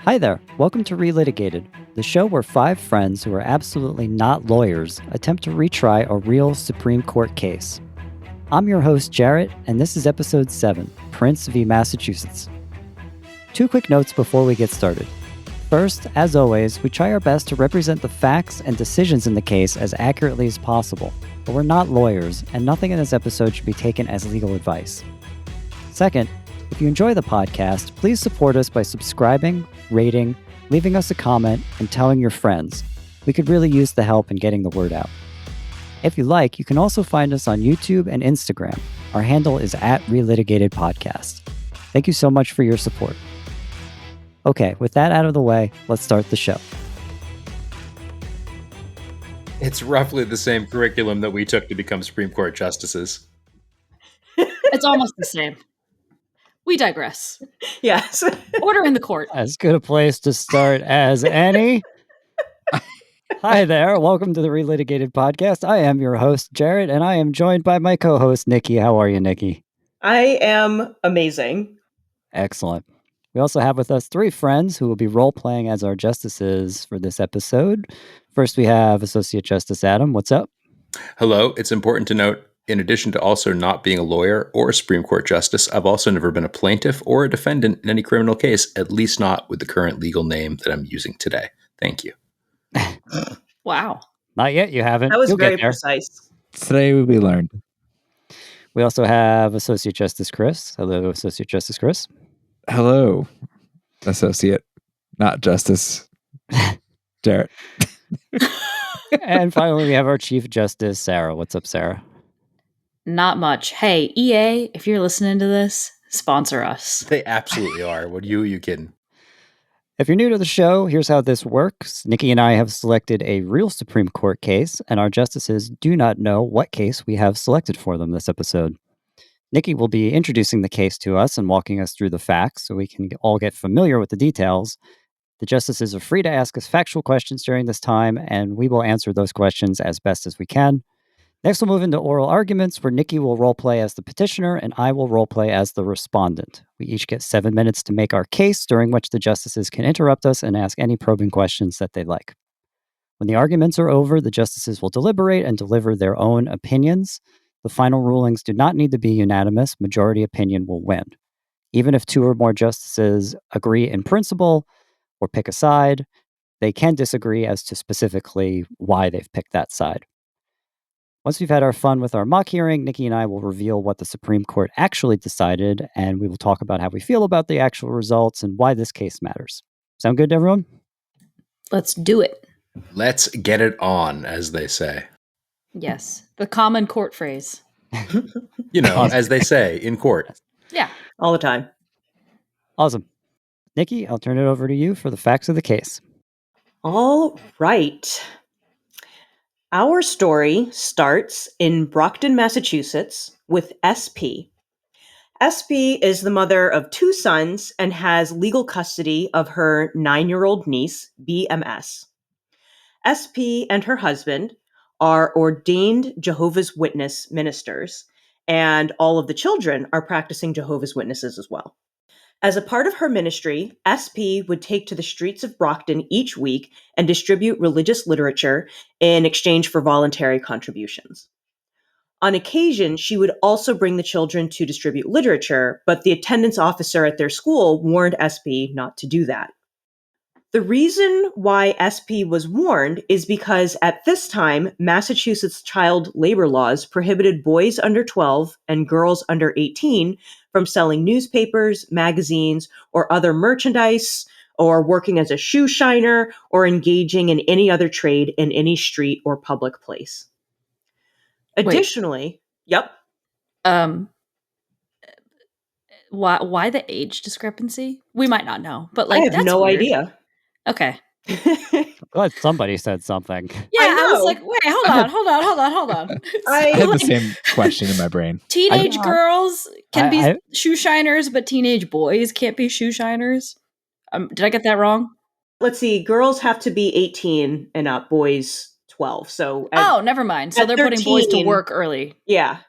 Hi there, welcome to Relitigated, the show where five friends who are absolutely not lawyers attempt to retry a real Supreme Court case. I'm your host, Jarrett, and this is episode 7, Prince v. Massachusetts. Two quick notes before we get started. First, as always, we try our best to represent the facts and decisions in the case as accurately as possible, but we're not lawyers, and nothing in this episode should be taken as legal advice. Second, if you enjoy the podcast, please support us by subscribing, rating, leaving us a comment, and telling your friends. We could really use the help in getting the word out. If you like, you can also find us on YouTube and Instagram. Our handle is @RelitigatedPodcast. Thank you so much for your support. Okay, with that out of the way, let's start the show. It's roughly the same curriculum that we took to become Supreme Court justices. It's almost the same. We digress. Yes. Order in the court. As good a place to start as any. Hi there. Welcome to the Relitigated Podcast. I am your host, Jared, and I am joined by my co-host, Nikki. How are you, Nikki? I am amazing. Excellent. We also have with us three friends who will be role-playing as our justices for this episode. First, we have Associate Justice Adam. What's up? Hello. It's important to note, in addition to also not being a lawyer or a Supreme Court justice, I've also never been a plaintiff or a defendant in any criminal case, at least not with the current legal name that I'm using today. Thank you. Wow. Not yet, you haven't. That was You'll very get there. precise. Today we learned. We also have Associate Justice Chris. Hello, Associate Justice Chris. Hello, associate, not justice, Jarrett. And finally, we have our Chief Justice, Sarah. What's up, Sarah? Not much. Hey, EA, if you're listening to this, sponsor us. They absolutely are. What are you kidding? If you're new to the show, here's how this works. Nikki and I have selected a real Supreme Court case, and our justices do not know what case we have selected for them this episode. Nikki will be introducing the case to us and walking us through the facts so we can all get familiar with the details. The justices are free to ask us factual questions during this time, and we will answer those questions as best as we can. Next, we'll move into oral arguments, where Nikki will roleplay as the petitioner and I will roleplay as the respondent. We each get 7 minutes to make our case, during which the justices can interrupt us and ask any probing questions that they like. When the arguments are over, the justices will deliberate and deliver their own opinions. The final rulings do not need to be unanimous. Majority opinion will win. Even if two or more justices agree in principle or pick a side, they can disagree as to specifically why they've picked that side. Once we've had our fun with our mock hearing, Nikki and I will reveal what the Supreme Court actually decided, and we will talk about how we feel about the actual results and why this case matters. Sound good to everyone? Let's do it. Let's get it on, as they say. Yes. The common court phrase. You know, as they say in court. Yeah. All the time. Awesome. Nikki, I'll turn it over to you for the facts of the case. All right. Our story starts in Brockton, Massachusetts with SP. SP is the mother of two sons and has legal custody of her 9-year-old niece, BMS. SP and her husband are ordained Jehovah's Witness ministers, and all of the children are practicing Jehovah's Witnesses as well. As a part of her ministry, SP would take to the streets of Brockton each week and distribute religious literature in exchange for voluntary contributions. On occasion, she would also bring the children to distribute literature, but the attendance officer at their school warned SP not to do that. The reason why SP was warned is because at this time, Massachusetts child labor laws prohibited boys under 12 and girls under 18 from selling newspapers, magazines, or other merchandise, or working as a shoe shiner, or engaging in any other trade in any street or public place. Additionally, Yep. Why the age discrepancy? We might not know, but like I have that's no weird. idea. Okay. I'm glad somebody said something. Yeah, I was know. like, wait, hold on. I I had the Like, same question in my brain. teenage I- girls can be I- shoe shiners, but teenage boys can't be shoe shiners. Did I get that wrong? Let's see, girls have to be 18 and up, boys 12. So Oh, never mind. So at they're putting boys to 13 work early. yeah.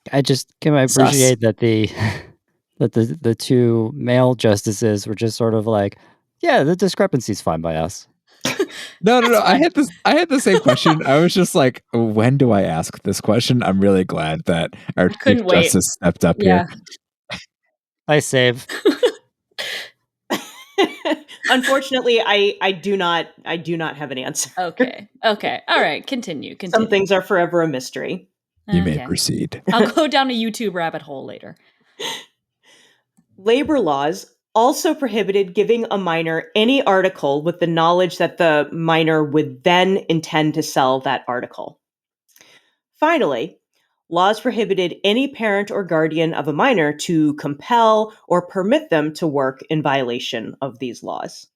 I appreciate that the two male justices were just sort of like, Yeah, the discrepancy's fine by us. No. That's I fine. had the same question. I was just like, when do I ask this question? I'm really glad that our Chief couldn't wait. Justice stepped up Yeah. here. I save. Unfortunately, I do not have an answer. Okay. All right. Continue. Some things are forever a mystery. You may Okay. proceed. I'll go down a YouTube rabbit hole later. Labor laws also prohibited giving a minor any article with the knowledge that the minor would then intend to sell that article. Finally, laws prohibited any parent or guardian of a minor to compel or permit them to work in violation of these laws.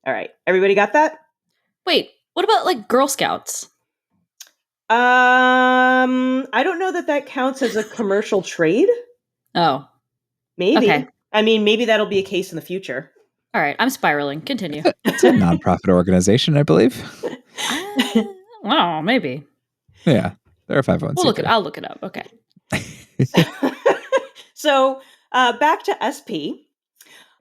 All right, everybody got that? Wait, what about like Girl Scouts? I don't know that counts as a commercial trade. Oh, Maybe. okay. I mean, maybe that'll be a case in the future. All right. I'm spiraling. Continue. It's a nonprofit organization, I believe. Well, maybe. Yeah, they're a 501c3. I'll look it up. Okay. So back to SP.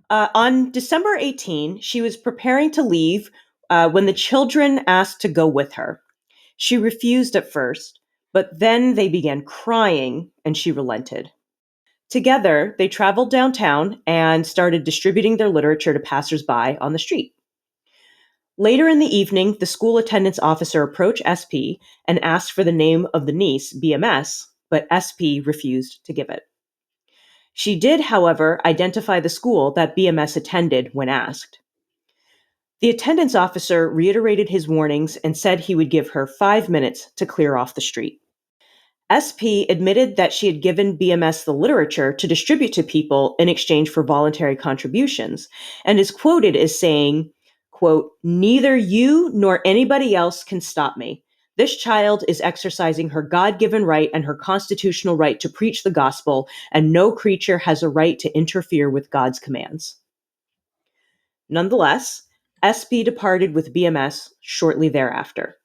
On December 18, she was preparing to leave when the children asked to go with her. She refused at first, but then they began crying and she relented. Together, they traveled downtown and started distributing their literature to passersby on the street. Later in the evening, the school attendance officer approached SP and asked for the name of the niece, BMS, but SP refused to give it. She did, however, identify the school that BMS attended when asked. The attendance officer reiterated his warnings and said he would give her 5 minutes to clear off the street. SP admitted that she had given BMS the literature to distribute to people in exchange for voluntary contributions, and is quoted as saying, quote, "Neither you nor anybody else can stop me. This child is exercising her God-given right and her constitutional right to preach the gospel, and no creature has a right to interfere with God's commands." Nonetheless, SP departed with BMS shortly thereafter.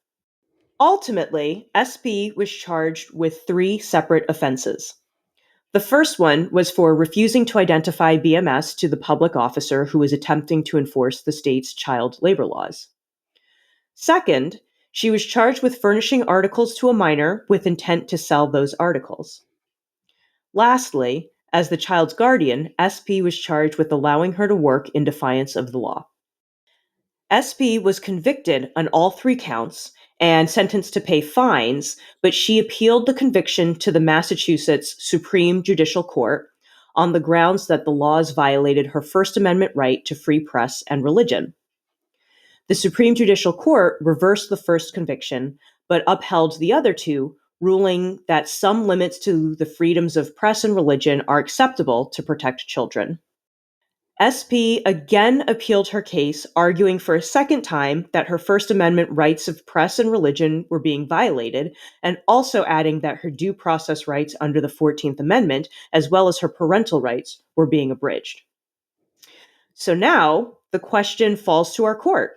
Ultimately, SP was charged with 3 separate offenses. The first one was for refusing to identify BMS to the public officer who was attempting to enforce the state's child labor laws. Second, she was charged with furnishing articles to a minor with intent to sell those articles. Lastly, as the child's guardian, SP was charged with allowing her to work in defiance of the law. SP was convicted on all 3 counts and sentenced to pay fines, but she appealed the conviction to the Massachusetts Supreme Judicial Court on the grounds that the laws violated her First Amendment right to free press and religion. The Supreme Judicial Court reversed the first conviction, but upheld the other 2, ruling that some limits to the freedoms of press and religion are acceptable to protect children. SP again appealed her case, arguing for a second time that her First Amendment rights of press and religion were being violated, and also adding that her due process rights under the 14th Amendment, as well as her parental rights, were being abridged. So now the question falls to our court.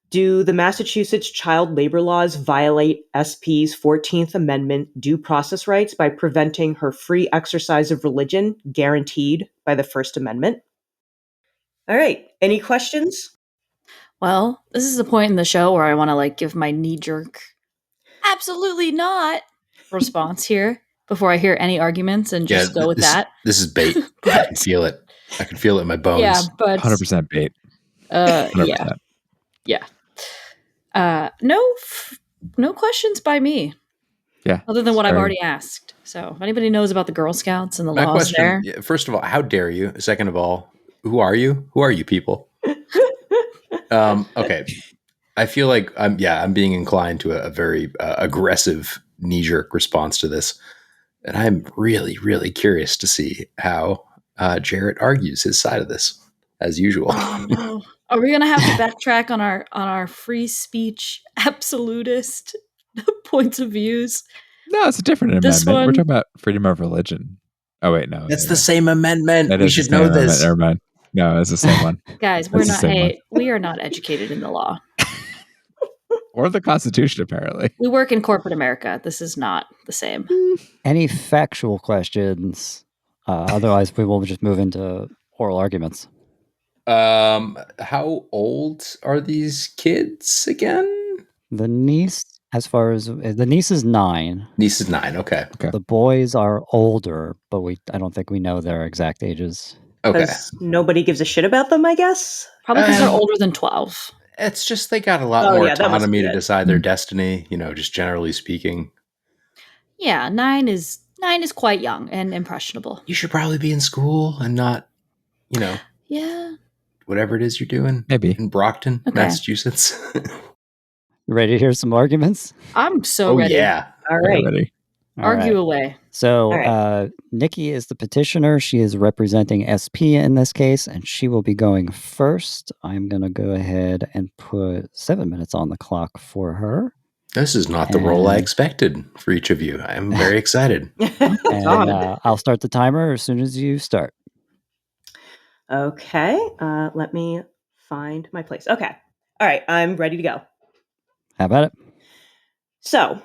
Do the Massachusetts child labor laws violate SP's 14th Amendment due process rights by preventing her free exercise of religion guaranteed by the First Amendment? All right. Any questions? Well, this is the point in the show where I want to like give my knee-jerk absolutely not response here before I hear any arguments and just go with that. This is bait. I can feel it. I can feel it in my bones. Yeah, but 100% bait. 100%. Yeah. No questions by me. Yeah. Other than what I've already asked. So if anybody knows about the Girl Scouts and the My laws question, there. first of all, how dare you? Second of all, who are you? Who are you people? Okay. I feel like I'm being inclined to a very aggressive knee-jerk response to this. And I'm really, really curious to see how Jarrett argues his side of this, as usual. Oh no. Are we gonna have to backtrack on our free speech absolutist points of views? No, it's a different This amendment. We're one- talking about freedom of religion. Oh wait, no. That's the same amendment. That We is the should same know amendment. this. Never mind. No, it's the same one. Guys, That's the same one. we are not educated in the law. Or the Constitution, apparently. We work in corporate America. This is not the same. Any factual questions? Otherwise, we will just move into oral arguments. How old are these kids again? The niece, as far as the niece is 9. Niece is 9. Okay. The boys are older, but I don't think we know their exact ages. Okay. Because nobody gives a shit about them, I guess. Probably because they're older than 12. It's just they got a lot Oh, more yeah, that must autonomy be to it. decide their destiny, just generally speaking. Yeah, 9 is quite young and impressionable. You should probably be in school and not, Yeah. whatever it is you're doing. Maybe. In Brockton, Okay. Massachusetts. You ready to hear some arguments? I'm so Oh, ready. yeah. All Very right. ready. All Argue right. away. So, All right. Nikki is the petitioner. She is representing SP in this case, and she will be going first. I'm going to go ahead and put 7 minutes on the clock for her. This is not the role I And- expected for each of you. I'm very excited. And God. I'll start the timer as soon as you start. Okay. Let me find my place. Okay. All right. I'm ready to go. How about it? So,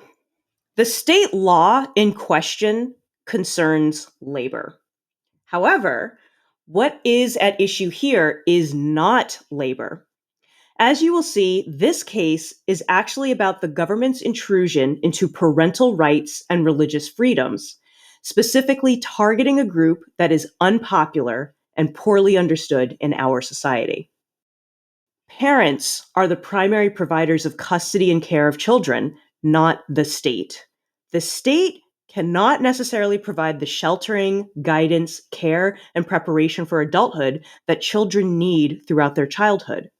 the state law in question concerns labor. However, what is at issue here is not labor. As you will see, this case is actually about the government's intrusion into parental rights and religious freedoms, specifically targeting a group that is unpopular and poorly understood in our society. Parents are the primary providers of custody and care of children, not the state. The state cannot necessarily provide the sheltering, guidance, care, and preparation for adulthood that children need throughout their childhood.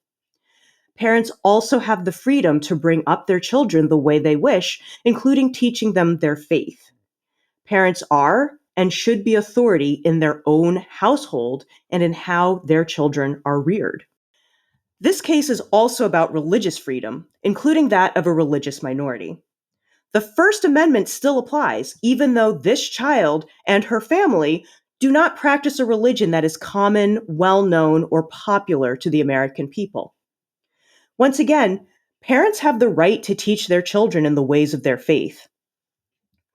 Parents also have the freedom to bring up their children the way they wish, including teaching them their faith. Parents are and should be authority in their own household and in how their children are reared. This case is also about religious freedom, including that of a religious minority. The First Amendment still applies, even though this child and her family do not practice a religion that is common, well-known, or popular to the American people. Once again, parents have the right to teach their children in the ways of their faith.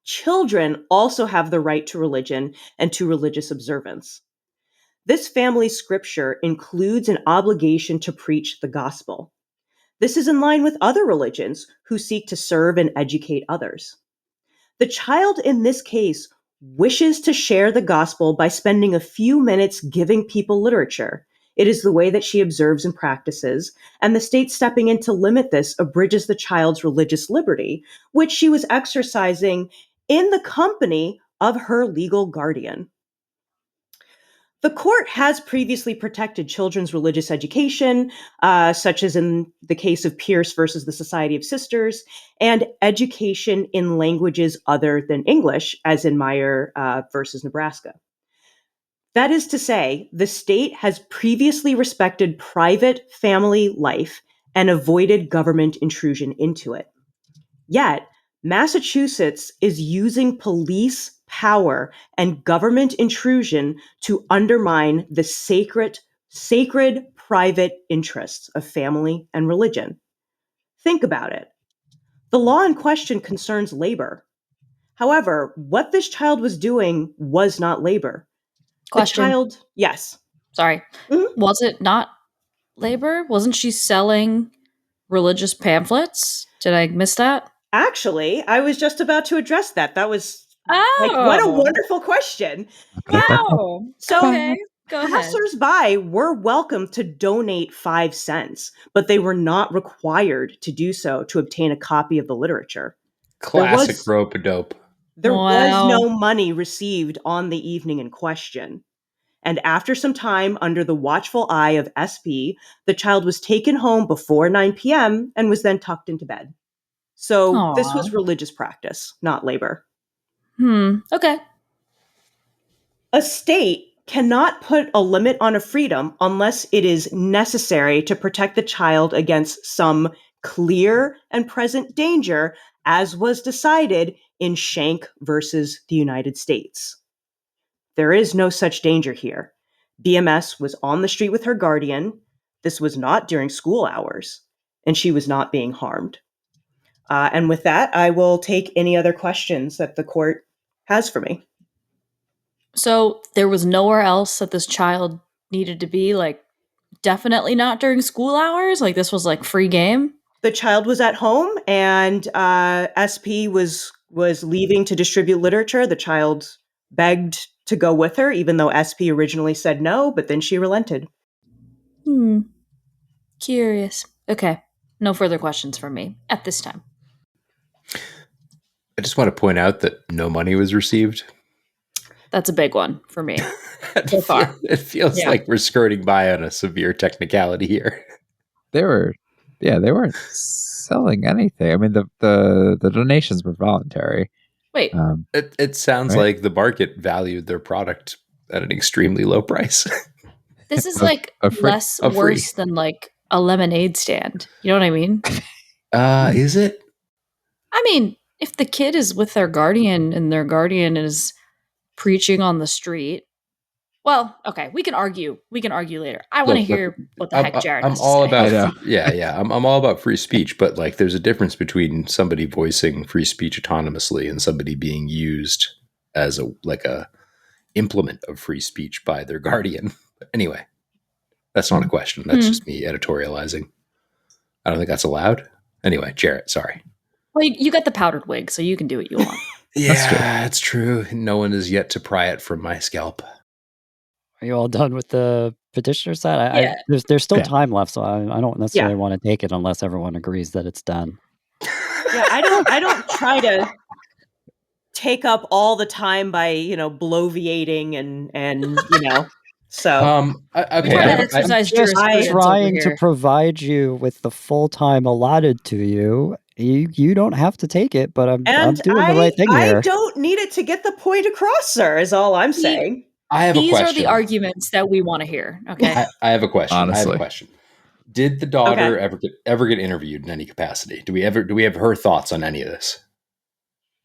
Children also have the right to religion and to religious observance. This family scripture includes an obligation to preach the gospel. This is in line with other religions who seek to serve and educate others. The child in this case wishes to share the gospel by spending a few minutes giving people literature. It is the way that she observes and practices, and the state stepping in to limit this abridges the child's religious liberty, which she was exercising in the company of her legal guardian. The court has previously protected children's religious education, such as in the case of Pierce versus the Society of Sisters, and education in languages other than English, as in Meyer versus Nebraska. That is to say, the state has previously respected private family life and avoided government intrusion into it. Yet, Massachusetts is using police power and government intrusion to undermine the sacred private interests of family and religion. Think about it. The law in question concerns labor. However, what this child was doing was not labor. Question. The child, yes. Sorry. Mhm. Was it not labor? Wasn't she selling religious pamphlets? Did I miss that? Actually, I was just about to address that. That was what a Oh. wonderful question. Wow. So, Okay. Go ahead. Passers-by were welcome to donate 5 cents, but they were not required to do so to obtain a copy of the literature. Classic rope-a-dope. There was Wow. no money received on the evening in question. And after some time under the watchful eye of SP, the child was taken home before 9 p.m. and was then tucked into bed. So this Aw. was religious practice, not labor. Okay. A state cannot put a limit on a freedom unless it is necessary to protect the child against some clear and present danger, as was decided in Schenck versus the United States. There is no such danger here. BMS was on the street with her guardian. This was not during school hours, and she was not being harmed. And with that, I will take any other questions that the court has for me. So there was nowhere else that this child needed to be, like definitely not during school hours? Like this was like free game? The child was at home, and SP was leaving to distribute literature. The child begged to go with her, even though SP originally said no, but then she relented. Curious. Okay. No further questions from me at this time. I just want to point out that no money was received. That's a big one for me. So far. It feels like we're skirting by on a severe technicality here. They weren't selling anything. I mean, the donations were voluntary. Wait. It sounds like the market valued their product at an extremely low price. This is like less worse than like a lemonade stand. You know what I mean? Is it? I mean, if the kid is with their guardian and their guardian is preaching on the street, well, okay, we can argue. We can argue later. I want to hear what the heck Jared has to say. I'm all about I'm all about free speech, but like there's a difference between somebody voicing free speech autonomously and somebody being used as a implement of free speech by their guardian. But anyway, that's not a question. That's just me editorializing. I don't think that's allowed. Anyway, Jarrett, sorry. Well, you got the powdered wig, so you can do what you want. That's true. No one is yet to pry it from my scalp. Are you all done with the petitioner side? There's still time left, so I don't necessarily want to take it unless everyone agrees that it's done. Yeah, I don't try to take up all the time by bloviating and so. Okay, I'm just trying to provide you with the full time allotted to you. You don't have to take it, but I'm doing the right thing here. I don't need it to get the point across, sir. Is all I'm saying. These are the arguments that we want to hear. Okay. I have a question. Honestly. I have a question. Did the daughter ever get interviewed in any capacity? Do we have her thoughts on any of this?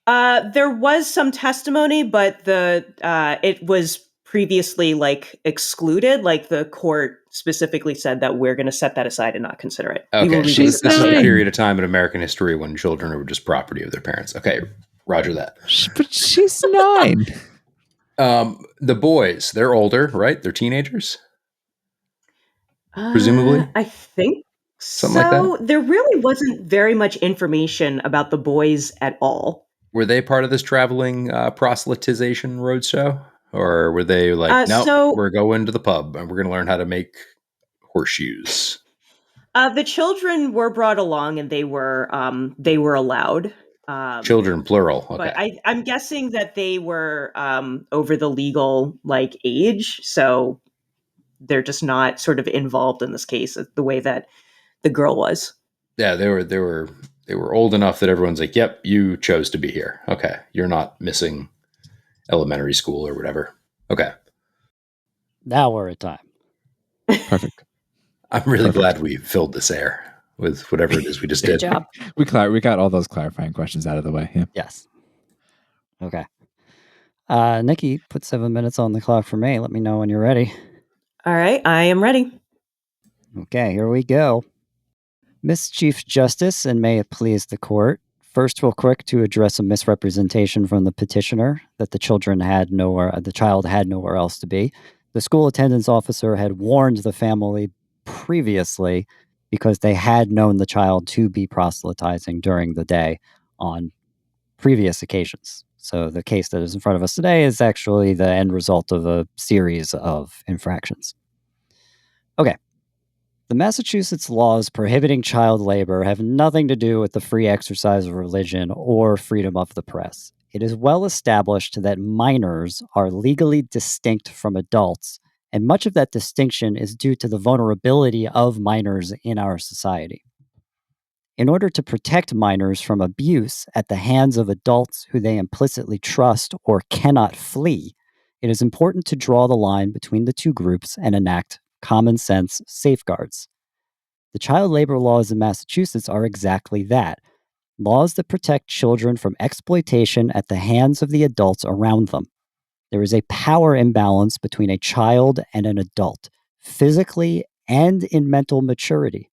There was some testimony, but it was previously excluded. Like the court specifically said that we're going to set that aside and not consider it. Okay, this is a period of time in American history when children are just property of their parents. Okay, roger that. But she's 9. The boys, they're older, right? They're teenagers? Presumably? I think something like that. There really wasn't very much information about the boys at all. Were they part of this traveling proselytization roadshow? Or were they like, no, we're going to the pub and we're going to learn how to make horseshoes? The children were brought along and they were allowed. Children, plural. Okay. But I'm guessing that they were over the legal age, so they're just not sort of involved in this case the way that the girl was. Yeah, they were old enough that everyone's like, "Yep, you chose to be here. Okay, you're not missing elementary school or whatever." Okay. Now we're at time. Perfect. I'm really glad we filled this air with whatever it is we just did. Good job. We got all those clarifying questions out of the way. Yeah. Yes. Okay. Nikki, put 7 minutes on the clock for me. Let me know when you're ready. All right, I am ready. Okay, here we go. Miss Chief Justice, and may it please the court, first real quick to address a misrepresentation from the petitioner that the child had nowhere else to be. The school attendance officer had warned the family previously because they had known the child to be proselytizing during the day on previous occasions. So the case that is in front of us today is actually the end result of a series of infractions. Okay. The Massachusetts laws prohibiting child labor have nothing to do with the free exercise of religion or freedom of the press. It is well established that minors are legally distinct from adults, and much of that distinction is due to the vulnerability of minors in our society. In order to protect minors from abuse at the hands of adults who they implicitly trust or cannot flee, it is important to draw the line between the two groups and enact common sense safeguards. The child labor laws in Massachusetts are exactly that. Laws that protect children from exploitation at the hands of the adults around them. There is a power imbalance between a child and an adult, physically and in mental maturity.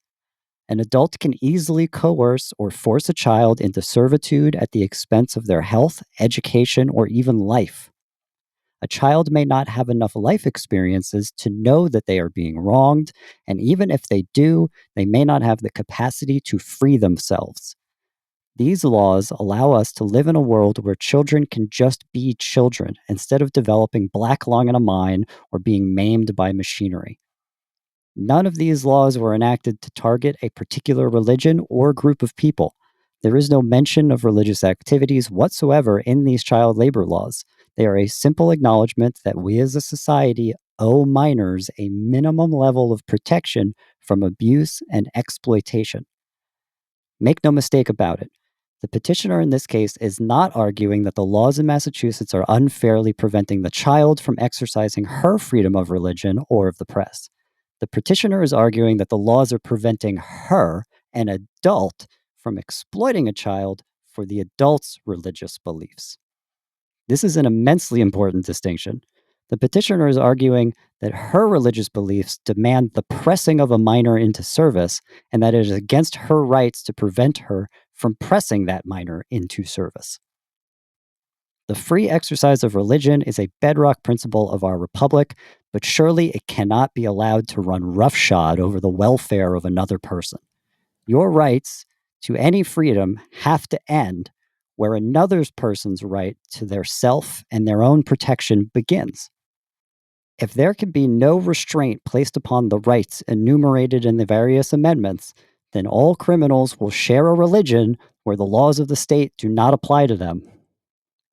An adult can easily coerce or force a child into servitude at the expense of their health, education, or even life. A child may not have enough life experiences to know that they are being wronged, and even if they do, they may not have the capacity to free themselves. These laws allow us to live in a world where children can just be children instead of developing black lung in a mine or being maimed by machinery. None of these laws were enacted to target a particular religion or group of people. There is no mention of religious activities whatsoever in these child labor laws. They are a simple acknowledgement that we as a society owe minors a minimum level of protection from abuse and exploitation. Make no mistake about it. The petitioner in this case is not arguing that the laws in Massachusetts are unfairly preventing the child from exercising her freedom of religion or of the press. The petitioner is arguing that the laws are preventing her, an adult, from exploiting a child for the adult's religious beliefs. This is an immensely important distinction. The petitioner is arguing that her religious beliefs demand the pressing of a minor into service, and that it is against her rights to prevent her from pressing that minor into service. The free exercise of religion is a bedrock principle of our republic, but surely it cannot be allowed to run roughshod over the welfare of another person. Your rights to any freedom have to end where another person's right to their self and their own protection begins. If there can be no restraint placed upon the rights enumerated in the various amendments, then all criminals will share a religion where the laws of the state do not apply to them.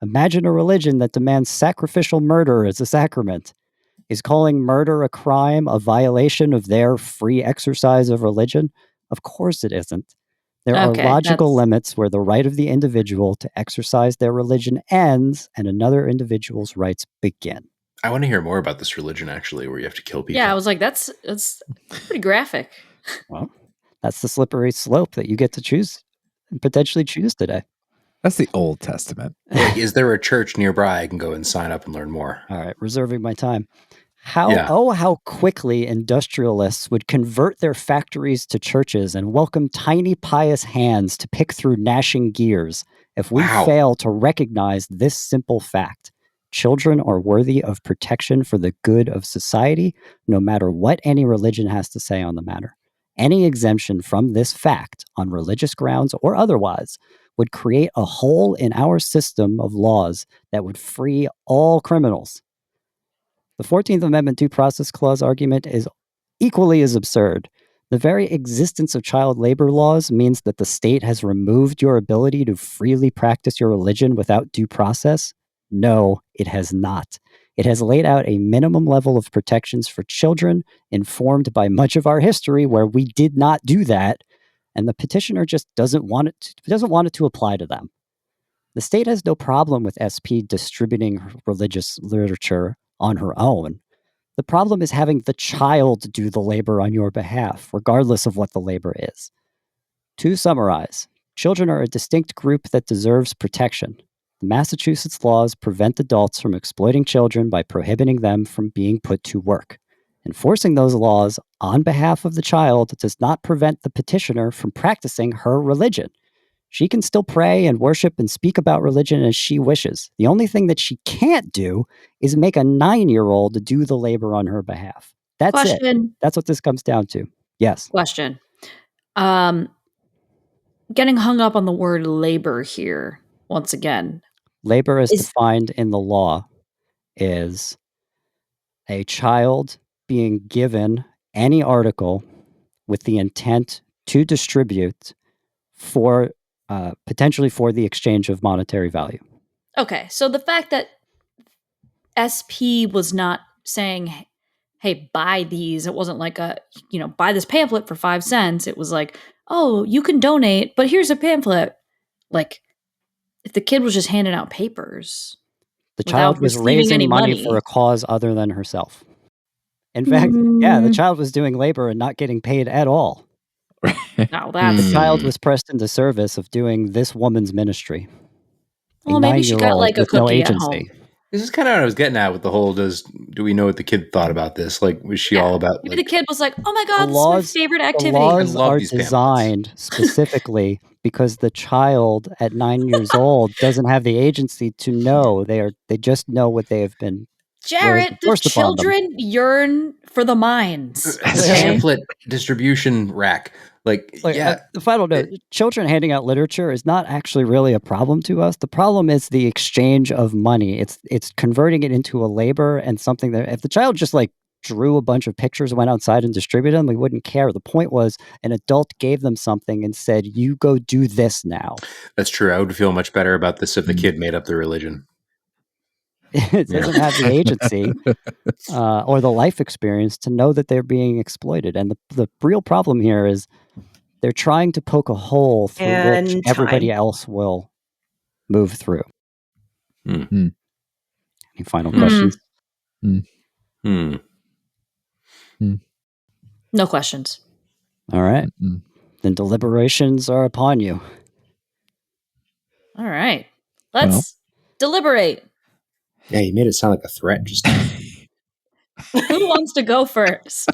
Imagine a religion that demands sacrificial murder as a sacrament. Is calling murder a crime a violation of their free exercise of religion? Of course it isn't. There are logical limits where the right of the individual to exercise their religion ends and another individual's rights begin. I want to hear more about this religion, actually, where you have to kill people. Yeah, I was like, that's pretty graphic. Well, that's the slippery slope that you get to choose and potentially choose today. That's the Old Testament. Like, is there a church nearby I can go and sign up and learn more? All right, reserving my time. How quickly industrialists would convert their factories to churches and welcome tiny pious hands to pick through gnashing gears if we fail to recognize this simple fact. Children are worthy of protection for the good of society, no matter what any religion has to say on the matter. Any exemption from this fact, on religious grounds or otherwise, would create a hole in our system of laws that would free all criminals. The 14th Amendment Due Process Clause argument is equally as absurd. The very existence of child labor laws means that the state has removed your ability to freely practice your religion without due process. No, it has not. It has laid out a minimum level of protections for children, informed by much of our history where we did not do that, and the petitioner just doesn't want it to apply to them. The state has no problem with SP distributing religious literature on her own. The problem is having the child do the labor on your behalf, regardless of what the labor is. To summarize, children are a distinct group that deserves protection. The Massachusetts laws prevent adults from exploiting children by prohibiting them from being put to work. Enforcing those laws on behalf of the child does not prevent the petitioner from practicing her religion. She can still pray and worship and speak about religion as she wishes. The only thing that she can't do is make a 9-year-old do the labor on her behalf. That's it. That's what this comes down to. Yes. Question. Getting hung up on the word labor here, once again. Labor as defined in the law is a child being given any article with the intent to distribute for potentially for the exchange of monetary value. Okay, so the fact that SP was not saying, hey, buy these, it wasn't like buy this pamphlet for 5 cents. It was like, oh, you can donate, but here's a pamphlet. Like, if the kid was just handing out papers. The child was raising money for a cause other than herself. In fact, the child was doing labor and not getting paid at all. The child was pressed into service of doing this woman's ministry. Well, maybe she got like a cookie at home. This is kind of what I was getting at with the whole, do we know what the kid thought about this? Like, was she all about, maybe like, the kid was like, oh my God, this is my favorite activity. The laws love are these pamphlets. designed specifically because the child at 9 years old doesn't have the agency to know. They just know what they have been. Jarrett, the forced upon them. children yearn for the mines. Pamphlet distribution rack. The final note, children handing out literature is not actually really a problem to us. The problem is the exchange of money. It's converting it into a labor and something that if the child just like drew a bunch of pictures, went outside and distributed them, we wouldn't care. The point was an adult gave them something and said, you go do this now. That's true. I would feel much better about this if the kid made up the religion. It doesn't have the agency or the life experience to know that they're being exploited. And the real problem here is they're trying to poke a hole through which everybody else will move through. Any final questions? No questions. All right. Then deliberations are upon you. All right. Let's deliberate. Yeah, you made it sound like a threat just now. Who wants to go first?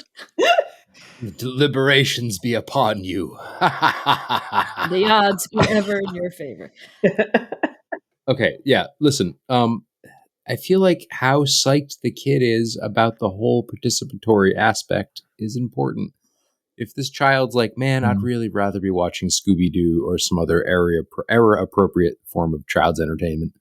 The deliberations be upon you. The odds be ever in your favor. Okay, yeah, listen. I feel like how psyched the kid is about the whole participatory aspect is important. If this child's like, man, I'd really rather be watching Scooby-Doo or some other era-appropriate form of child's entertainment,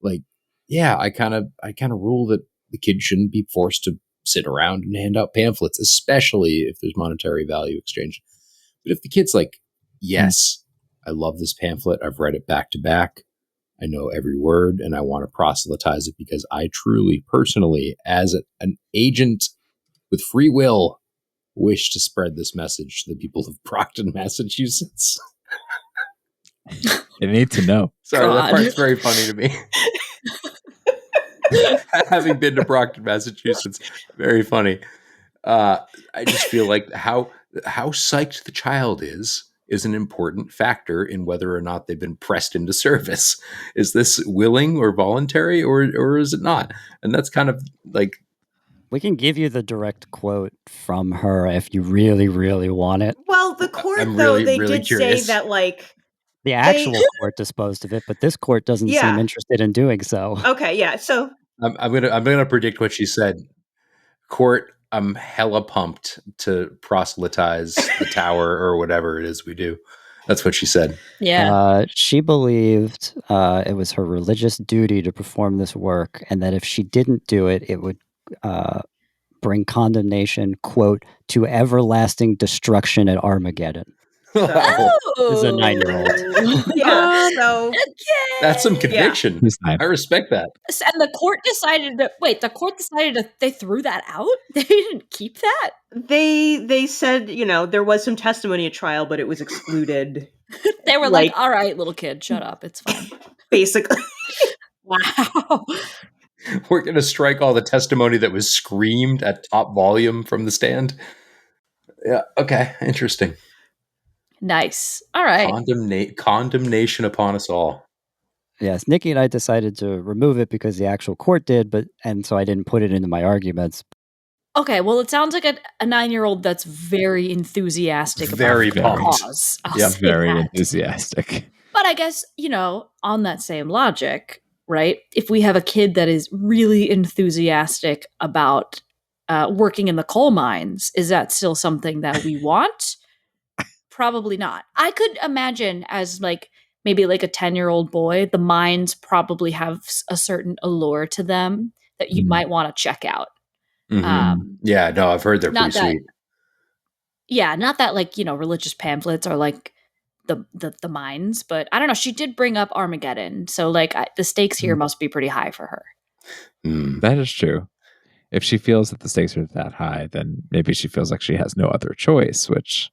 like, yeah, I kind of rule that the kid shouldn't be forced to sit around and hand out pamphlets, especially if there's monetary value exchange. But if the kid's like, yes, I love this pamphlet, I've read it back to back, I know every word, and I want to proselytize it because I truly, personally, as an agent with free will, wish to spread this message to the people of Brockton, Massachusetts. They need to know. Sorry, that part's very funny to me. Having been to Brockton, Massachusetts, very funny. I just feel like how psyched the child is an important factor in whether or not they've been pressed into service. Is this willing or voluntary, or is it not? And that's kind of like, we can give you the direct quote from her if you really, really want it. Well, the court, I'm though, really, they really did curious. say that, like, the actual court disposed of it, but this court doesn't seem interested in doing so. Okay, yeah. So I'm gonna predict what she said. Court, I'm hella pumped to proselytize the tower or whatever it is we do. That's what she said. Yeah. She believed it was her religious duty to perform this work, and that if she didn't do it, it would bring condemnation, quote, to everlasting destruction at Armageddon. Is a 9-year-old. Yeah, so that's some conviction. Yeah. I respect that. And the court decided they threw that out? They didn't keep that? They said, there was some testimony at trial, but it was excluded. They were like, all right, little kid, shut up. It's fine. Basically. Wow. We're going to strike all the testimony that was screamed at top volume from the stand. Yeah. Okay. Interesting. Nice. All right. Condemnation upon us all. Yes, Nikki and I decided to remove it because the actual court did, and so I didn't put it into my arguments. Okay, well, it sounds like a 9-year-old that's very enthusiastic very about pumped. the cause. Yeah, very enthusiastic. But I guess, on that same logic, right? If we have a kid that is really enthusiastic about working in the coal mines, is that still something that we want? Probably not. I could imagine as maybe like a 10-year-old boy, the mines probably have a certain allure to them that you might want to check out. Mm-hmm. Yeah, no, I've heard they're pretty sweet. Yeah, not that religious pamphlets are like the mines, but I don't know. She did bring up Armageddon, so the stakes here must be pretty high for her. That is true. If she feels that the stakes are that high, then maybe she feels like she has no other choice, which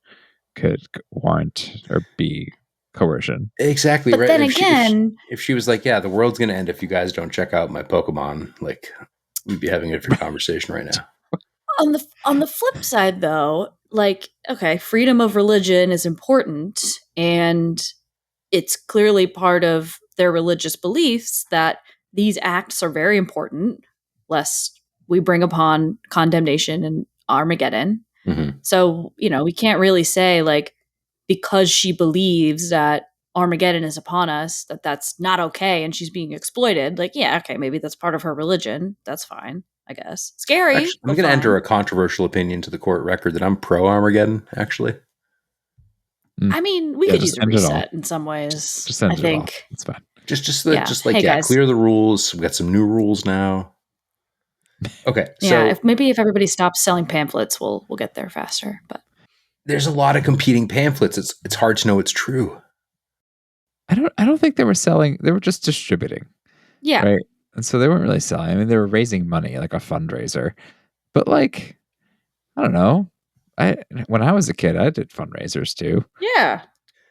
could warrant or be coercion. Exactly. But right. then again, if she was like, yeah, the world's going to end if you guys don't check out my Pokemon, we'd be having a different conversation right now. On the flip side, though, okay, freedom of religion is important, and it's clearly part of their religious beliefs that these acts are very important, lest we bring upon condemnation and Armageddon. Mm-hmm. So, we can't really say, like, because she believes that Armageddon is upon us, that's not okay and she's being exploited. Like, yeah, okay, maybe that's part of her religion. That's fine, I guess. Scary. Actually, I'm going to enter a controversial opinion to the court record that I'm pro Armageddon, actually. I mean, we could use a reset in some ways. Just end I think it all. It's fine. Guys. Clear the rules. We got some new rules now. Okay, so if everybody stops selling pamphlets, we'll get there faster. But there's a lot of competing pamphlets. It's hard to know what's true. I don't think they were selling. They were just distributing. Yeah. Right. And so they weren't really selling. I mean, they were raising money, like a fundraiser. But like, I don't know. When I was a kid, I did fundraisers too. Yeah.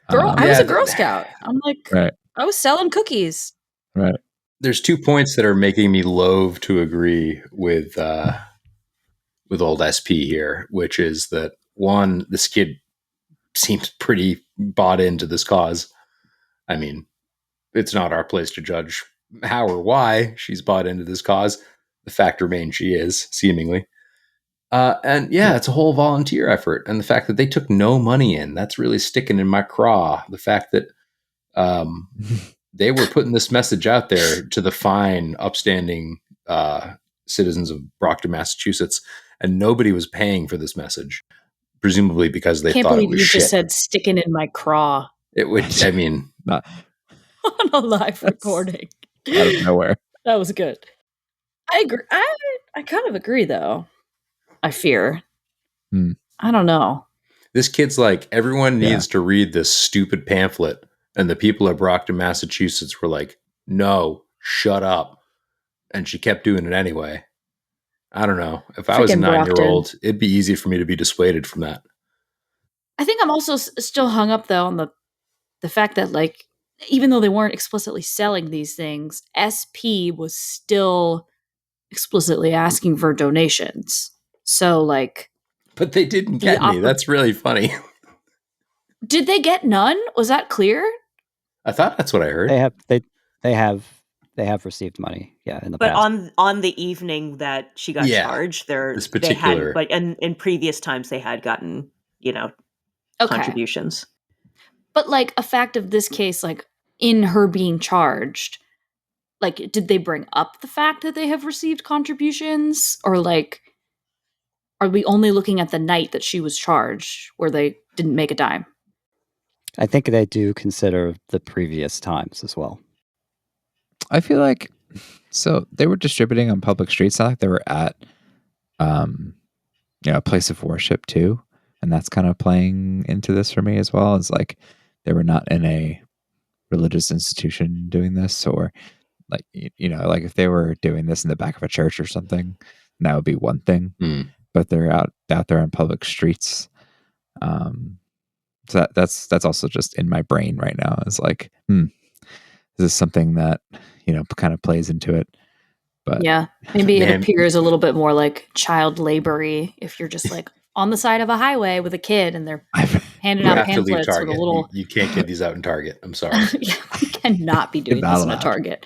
I was a Girl Scout. I'm like, right. I was selling cookies. Right. There's 2 points that are making me loathe to agree with old SP here, which is that, one, this kid seems pretty bought into this cause. I mean, it's not our place to judge how or why she's bought into this cause. The fact remains she is, seemingly. It's a whole volunteer effort. And the fact that they took no money in, that's really sticking in my craw. The fact that they were putting this message out there to the fine, upstanding citizens of Brockton, Massachusetts, and nobody was paying for this message, presumably because they thought it was shit. You just said sticking in my craw. It would, I mean... Not on a live recording. Out of nowhere. That was good. I agree. I kind of agree, though. I fear. I don't know. This kid's like, everyone needs to read this stupid pamphlet. And the people at Brockton, Massachusetts were like, no, shut up. And she kept doing it anyway. I don't know. If I was a 9-year-old, it'd be easy for me to be dissuaded from that. I think I'm also still hung up, though, on the fact that, like, even though they weren't explicitly selling these things, SP was still explicitly asking for donations. So, like... But they didn't get any. That's really funny. Did they get none? Was that clear? I thought that's what I heard. They have received money, in the past. But on the evening that she got charged, they had, like, in previous times they had gotten, contributions. But, like, a fact of this case, like, in her being charged, like, did they bring up the fact that they have received contributions? Or, like, are we only looking at the night that she was charged where they didn't make a dime? I think they do consider the previous times as well. I feel like, so they were distributing on public streets, not like they were at, a place of worship too. And that's kind of playing into this for me as well. It's like they were not in a religious institution doing this, or like, like if they were doing this in the back of a church or something, that would be one thing. But they're out there on public streets. So that's also just in my brain right now. It's like, this is something that, kind of plays into it. But yeah, maybe it appears a little bit more like child labor-y if you're just like on the side of a highway with a kid and they're handing out pamphlets with a little... You can't get these out in Target. I'm sorry. You cannot be doing this in a Target.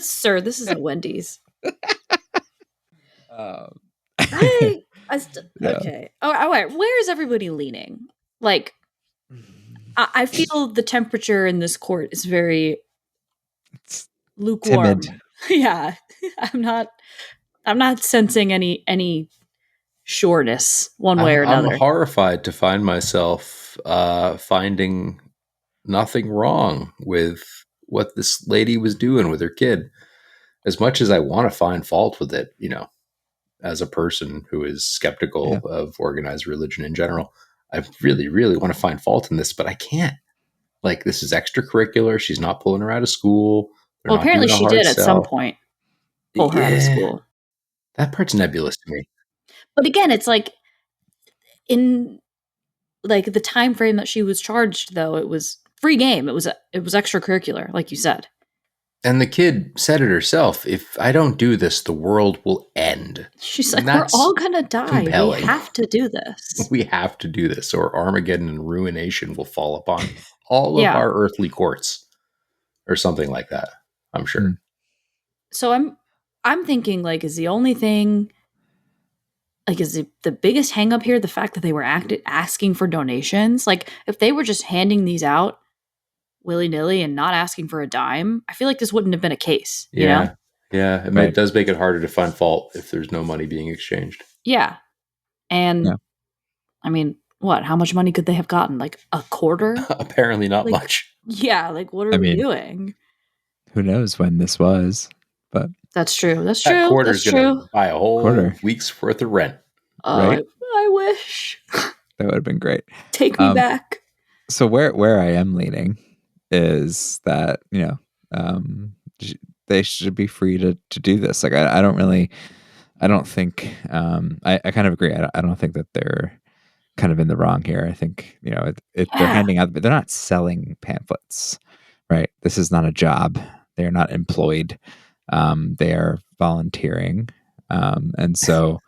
Sir, this isn't Wendy's. Okay. All right. Where is everybody leaning? Like, I feel the temperature in this court is very lukewarm. Timid. Yeah, I'm not sensing any sureness one way or another. I'm horrified to find myself finding nothing wrong with what this lady was doing with her kid. As much as I want to find fault with it, as a person who is skeptical of organized religion in general, I really, really want to find fault in this, but I can't. Like, this is extracurricular. She's not pulling her out of school. Well, apparently she did at some point pull her out of school. That part's nebulous to me. But again, it's like in like the time frame that she was charged, though, it was free game. It was extracurricular, like you said. And the kid said it herself. If I don't do this, the world will end. She's like, we're all going to die. Compelling. We have to do this. We have to do this, or Armageddon and ruination will fall upon all of our earthly courts, or something like that. I'm sure. So I'm thinking, like, is the only thing, like, is the biggest hang up here the fact that they were asking for donations? Like, if they were just handing these out willy-nilly and not asking for a dime, I feel like this wouldn't have been a case, you know? Yeah. I mean, it does make it harder to find fault if there's no money being exchanged. Yeah. And Yeah. I mean, what? How much money could they have gotten? Like a quarter? Apparently not much. Yeah, like what are we doing? Who knows when this was, but that's true. That's That true. quarter's That's gonna true. buy a whole Quarter. week's worth of rent. Right? I wish. That would have been great. Take me back. So where I am leaning is that, they should be free to do this. Like, I don't think, I kind of agree. I don't think that they're kind of in the wrong here. I think, they're handing out, but they're not selling pamphlets, right? This is not a job. They're not employed. They are volunteering. And so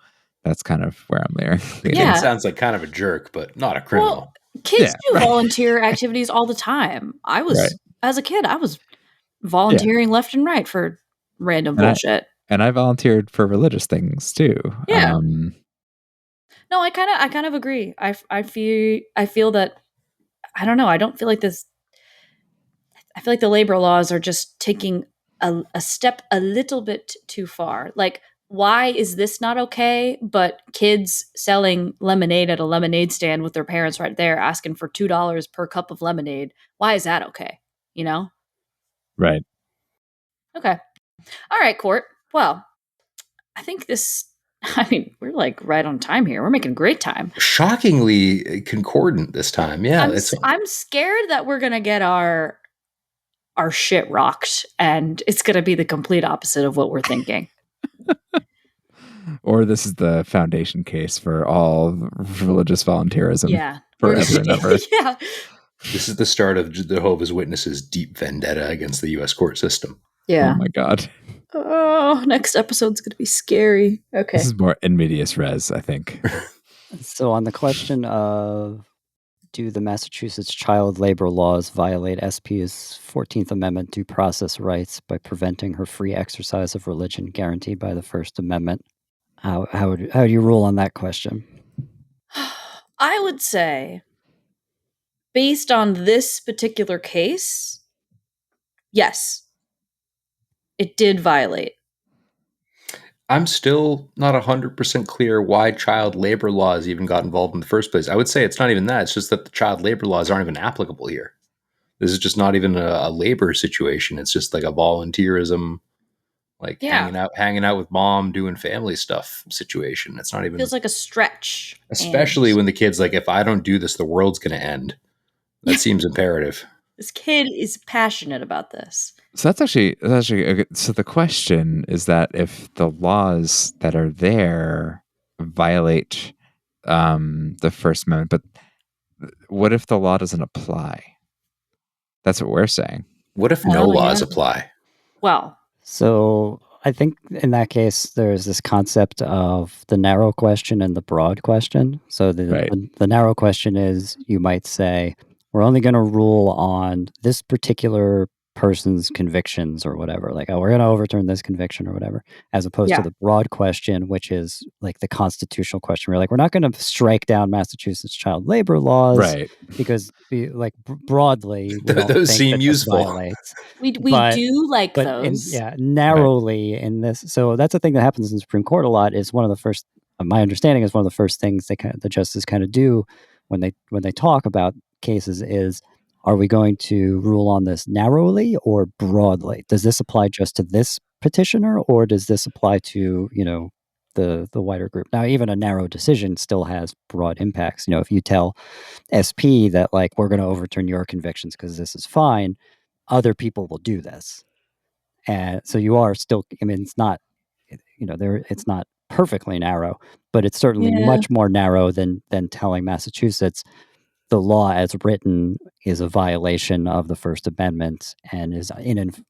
that's kind of where I'm leaning. The kid sounds like kind of a jerk, but not a criminal. Well, kids do volunteer activities all the time. As a kid, I was volunteering left and right for random bullshit. And I volunteered for religious things too. Yeah. No, I kind of agree. I feel that, I don't know. I don't feel like this. I feel like the labor laws are just taking a step a little bit too far. Like, why is this not okay? But kids selling lemonade at a lemonade stand with their parents right there asking for $2 per cup of lemonade. Why is that okay? You know? Right. Okay. All right, court. Well, I think we're like right on time here. We're making great time. Shockingly concordant this time. Yeah. I'm scared that we're going to get our shit rocked and it's going to be the complete opposite of what we're thinking. Or this is the foundation case for all religious volunteerism. Yeah. Forever and ever. Yeah. This is the start of Jehovah's Witnesses' deep vendetta against the U.S. court system. Yeah. Oh my God. Oh, next episode's going to be scary. Okay. This is more in medias res, I think. So on the question of, do the Massachusetts child labor laws violate SP's 14th Amendment due process rights by preventing her free exercise of religion guaranteed by the First Amendment? How do you rule on that question? I would say, based on this particular case, yes, it did violate. I'm still not 100% clear why child labor laws even got involved in the first place. I would say it's not even that. It's just that the child labor laws aren't even applicable here. This is just not even a labor situation. It's just like a volunteerism, like hanging out with mom, doing family stuff situation. It's not even... Feels like a stretch. Especially when the kid's like, if I don't do this, the world's going to end. That seems imperative. This kid is passionate about this. So that's actually okay. So the question is that if the laws that are there violate the First Amendment, but what if the law doesn't apply? That's what we're saying. What if no laws apply? Well, so I think in that case, there's this concept of the narrow question and the broad question. So the narrow question is, you might say, we're only going to rule on this particular person's convictions or whatever, like, oh, we're going to overturn this conviction or whatever, as opposed to the broad question, which is like the constitutional question. We're like, we're not going to strike down Massachusetts child labor laws, right? Because broadly, we don't those think seem that useful. Violates. We do like those. Narrowly in this. So that's a thing that happens in the Supreme Court a lot. Is one of the first, my understanding is one of the first things the justices kind of do when they talk about cases is, are we going to rule on this narrowly or broadly? Does this apply just to this petitioner, or does this apply to, the wider group? Now, even a narrow decision still has broad impacts. If you tell SP that, like, we're going to overturn your convictions because this is fine, other people will do this. And so you are still, it's not, it's not perfectly narrow, but it's certainly much more narrow than telling Massachusetts the law as written is a violation of the First Amendment and is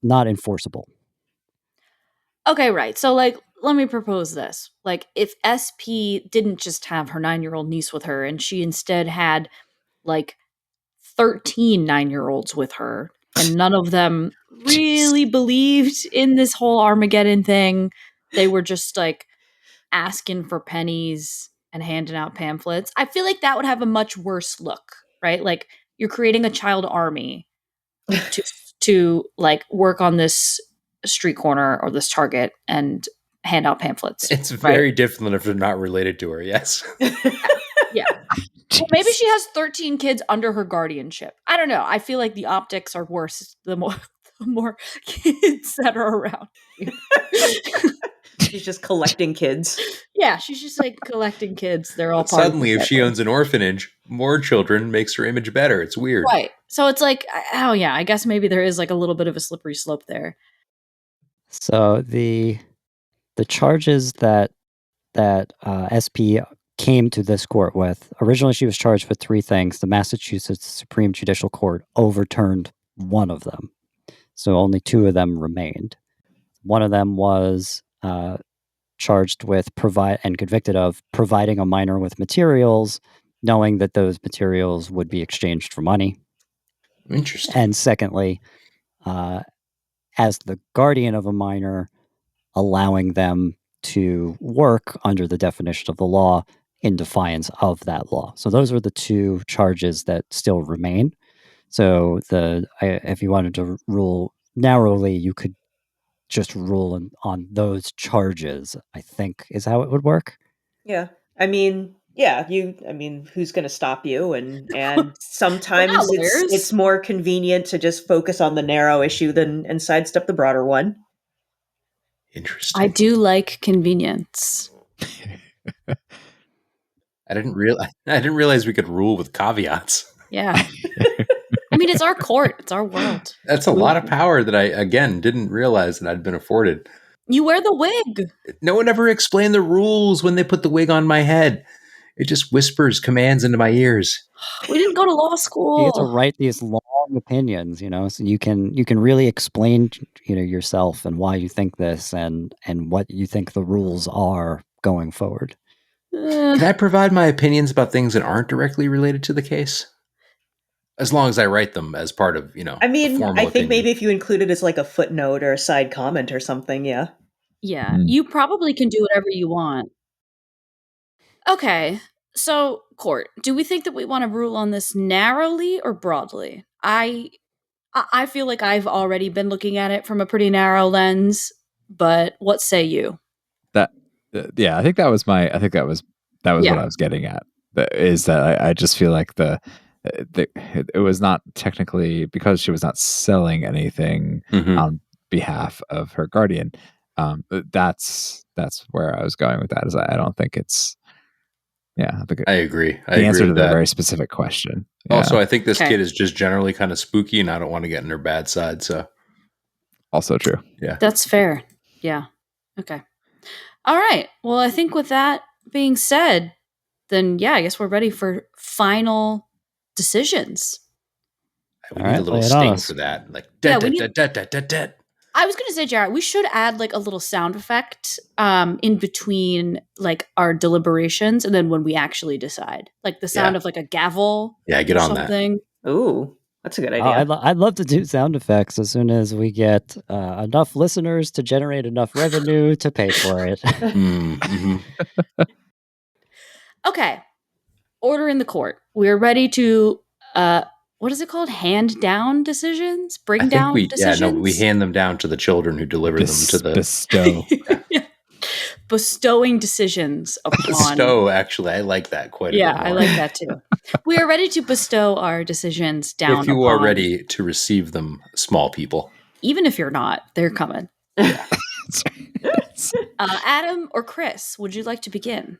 not enforceable. Okay, right. So, like, let me propose this. Like, if SP didn't just have her 9-year-old niece with her and she instead had, like, 13 9-year-olds with her, and none of them really believed in this whole Armageddon thing. They were just like asking for pennies and handing out pamphlets. I feel like that would have a much worse look, right? Like you're creating a child army to like work on this street corner or this Target and hand out pamphlets. It's very different if they're not related to her. Yes. Yeah. Well, maybe she has 13 kids under her guardianship. I don't know. I feel like the optics are worse the more kids that are around. She's just collecting kids. Yeah, she's just like collecting kids. They're all But part suddenly, of if she owns an orphanage, more children makes her image better. It's weird. Right. So it's like, oh yeah, I guess maybe there is like a little bit of a slippery slope there. So the charges that SP came to this court with, originally she was charged with 3 things. The Massachusetts Supreme Judicial Court overturned one of them. So only 2 of them remained. One of them was charged with and convicted of providing a minor with materials, knowing that those materials would be exchanged for money. Interesting. And secondly, as the guardian of a minor, allowing them to work under the definition of the law in defiance of that law. So those are the 2 charges that still remain. So if you wanted to rule narrowly, you could just rule on those charges, I think, is how it would work. Yeah. I mean, who's going to stop you? And sometimes it's more convenient to just focus on the narrow issue and sidestep the broader one. Interesting. I do like convenience. I didn't realize we could rule with caveats. Yeah. I mean, it's our court. It's our world. That's a lot of power that I, again, didn't realize that I'd been afforded. You wear the wig. No one ever explained the rules when they put the wig on my head. It just whispers commands into my ears. We didn't go to law school. You get to write these long opinions, so you can really explain, yourself and why you think this and what you think the rules are going forward. Can I provide my opinions about things that aren't directly related to the case? As long as I write them as part of, I mean, I think opinion. maybe if you include it as like a footnote or a side comment or something, yeah. Yeah, you probably can do whatever you want. Okay, so court, do we think that we want to rule on this narrowly or broadly? I feel like I've already been looking at it from a pretty narrow lens, but what say you? Yeah, I think that was what I was getting at. Is that I just feel like it was not technically, because she was not selling anything on behalf of her guardian. That's where I was going with that. Is I don't think it's. Yeah, I agree. The answer to that very specific question. Yeah. Also, I think this kid is just generally kind of spooky, and I don't want to get in her bad side. So, also true. Yeah, that's fair. Yeah. Okay. All right. Well, I think with that being said, then yeah, I guess we're ready for final decisions. We need a little sting for that. Like, I was going to say, Jared, we should add like a little sound effect in between like our deliberations and then when we actually decide, like the sound of like a gavel. Yeah, get on that. Ooh, that's a good idea. I'd love to do sound effects as soon as we get enough listeners to generate enough revenue to pay for it. Okay. Order in the court. We're ready to what is it called? Hand down decisions? Bring down decisions? Yeah, no, we hand them down to the children who deliver them to the... Bestow. Yeah. Bestowing decisions upon... Bestow, actually. I like that quite a bit more. Yeah, I like that too. We are ready to bestow our decisions down if you are ready to receive them, small people. Even if you're not, they're coming. Yeah. Adam or Chris, would you like to begin?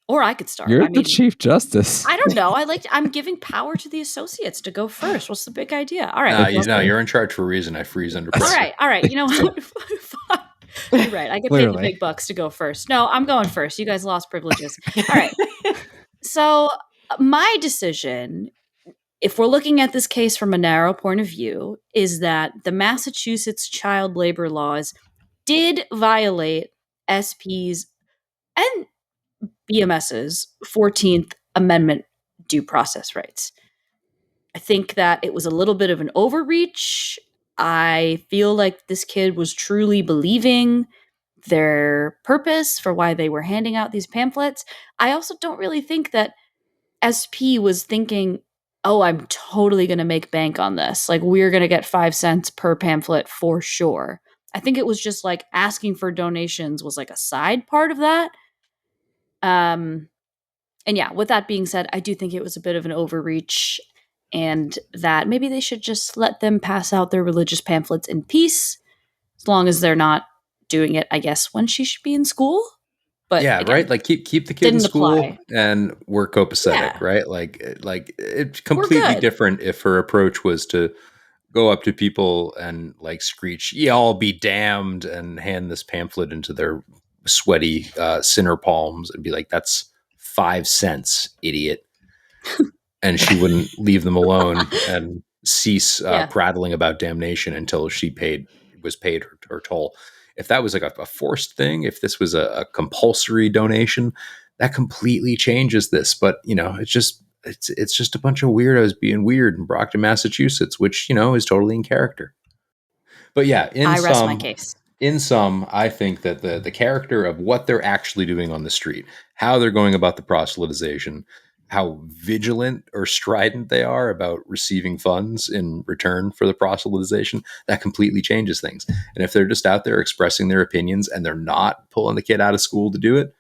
Or I could start. You're the Chief Justice. I don't know. I'm giving power to the associates to go first. What's the big idea? All right. You're in charge for a reason. I freeze under pressure. All right. You know what? You're right. I get paid the big bucks to go first. No, I'm going first. You guys lost privileges. All right. So my decision, if we're looking at this case from a narrow point of view, is that the Massachusetts child labor laws did violate SP's and BMS's 14th Amendment due process rights. I think that it was a little bit of an overreach. I feel like this kid was truly believing their purpose for why they were handing out these pamphlets. I also don't really think that SP was thinking, oh, I'm totally going to make bank on this. Like, we're going to get 5 cents per pamphlet for sure. I think it was just like asking for donations was like a side part of that. And yeah, with that being said, I do think it was a bit of an overreach, and that maybe they should just let them pass out their religious pamphlets in peace, as long as they're not doing it, I guess, when she should be in school. But yeah, again, right. Like keep the kid in didn't school, apply. and we're copacetic, Yeah. right? Like it's We're completely good. different if her approach was to go up to people and like screech, "Y'all be damned," and hand this pamphlet into their sweaty sinner palms and be like, "That's 5 cents, idiot." And she wouldn't leave them alone and cease Yeah. prattling about damnation until she was paid her toll. If that was like a forced thing, if this was a compulsory donation, that completely changes this. But it's just a bunch of weirdos being weird in Brockton, Massachusetts, which is totally in character. But yeah, I rest my case. in sum, I think that the character of what they're actually doing on the street, how they're going about the proselytization, how vigilant or strident they are about receiving funds in return for the proselytization, that completely changes things. And if they're just out there expressing their opinions and they're not pulling the kid out of school to do it,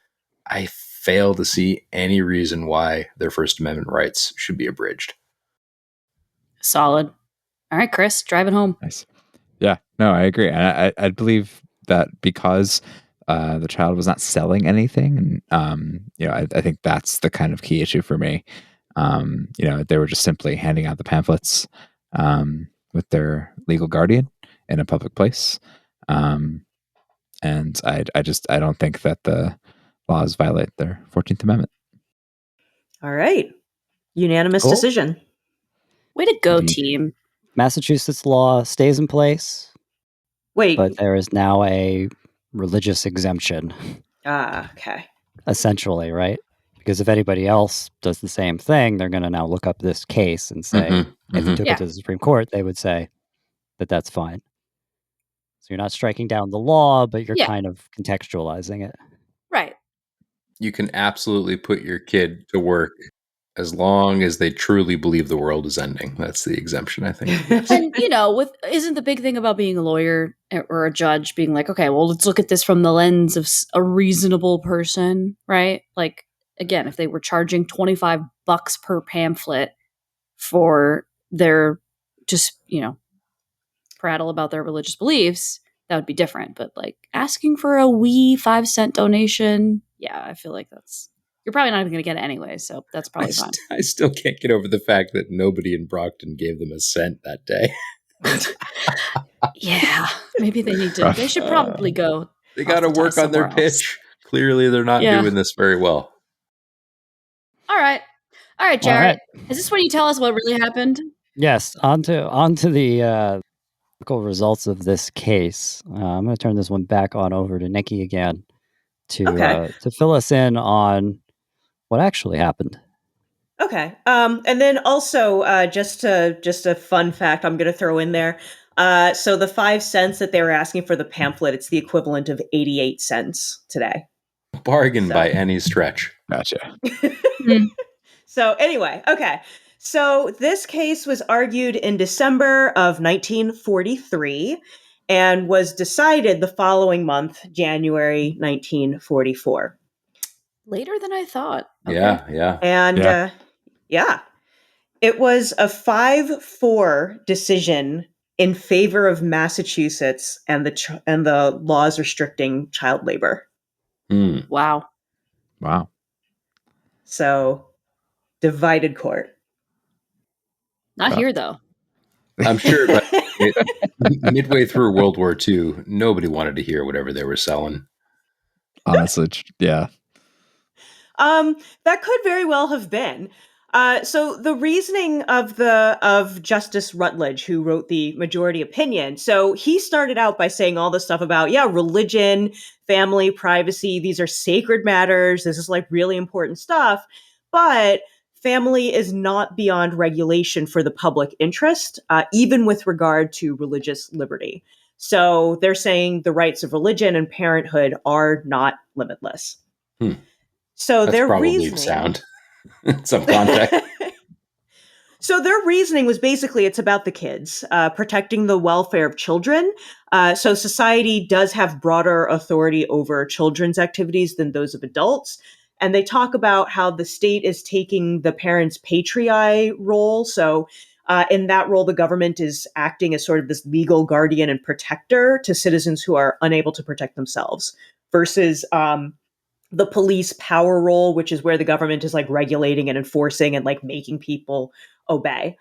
I fail to see any reason why their First Amendment rights should be abridged. Solid. All right, Chris, drive it home. Nice. Yeah, no, I agree. And I believe that because the child was not selling anything, and I think that's the kind of key issue for me. They were just simply handing out the pamphlets with their legal guardian in a public place, and I don't think that the laws violate their 14th Amendment. All right. Unanimous Cool. decision. Way to go, Indeed. team. Massachusetts law stays in place, Wait. but there is now a religious exemption, Okay. essentially, right? Because if anybody else does the same thing, they're going to now look up this case and say, if they took Yeah. it to the Supreme Court, they would say that that's fine. So you're not striking down the law, but you're Yeah. kind of contextualizing it. Right. You can absolutely put your kid to work as long as they truly believe the world is ending. That's the exemption, I think. Yes. And isn't the big thing about being a lawyer or a judge being like, okay, well, let's look at this from the lens of a reasonable person, right? Like, again, if they were charging $25 per pamphlet for their just prattle about their religious beliefs, that would be different. But like asking for a wee 5-cent donation, yeah, I feel like you're probably not even going to get it anyway, so that's probably fine. I still can't get over the fact that nobody in Brockton gave them a cent that day. Yeah, maybe they need to. They should probably go. They got to work on their pitch. Clearly, they're not doing this very well. All right, Jarrett. Is this when you tell us what really happened? Yes, on to the results of this case. I'm going to turn this one back on over to Nikki again to fill us in on what actually happened. Okay. And then also, just a fun fact I'm going to throw in there. So the 5 cents that they were asking for the pamphlet, it's the equivalent of 88 cents today. Bargain by any stretch. Gotcha. So anyway, okay. So this case was argued in December of 1943 and was decided the following month, January 1944. Later than I thought. Okay. Yeah. And it was a 5-4 decision in favor of Massachusetts and the laws restricting child labor. Wow. So divided court. Not here though. I'm sure, but midway through World War II, nobody wanted to hear whatever they were selling. Honestly, yeah. That could very well have been. So the reasoning of Justice Rutledge, who wrote the majority opinion, so he started out by saying all this stuff about, religion, family, privacy, these are sacred matters. This is like really important stuff. But family is not beyond regulation for the public interest, even with regard to religious liberty. So they're saying the rights of religion and parenthood are not limitless. So That's their probably reasoning, sound in some context. So their reasoning was basically it's about the kids, protecting the welfare of children. So society does have broader authority over children's activities than those of adults. And they talk about how the state is taking the parents' patriae role. So in that role, the government is acting as sort of this legal guardian and protector to citizens who are unable to protect themselves versus the police power role, which is where the government is like regulating and enforcing and like making people obey.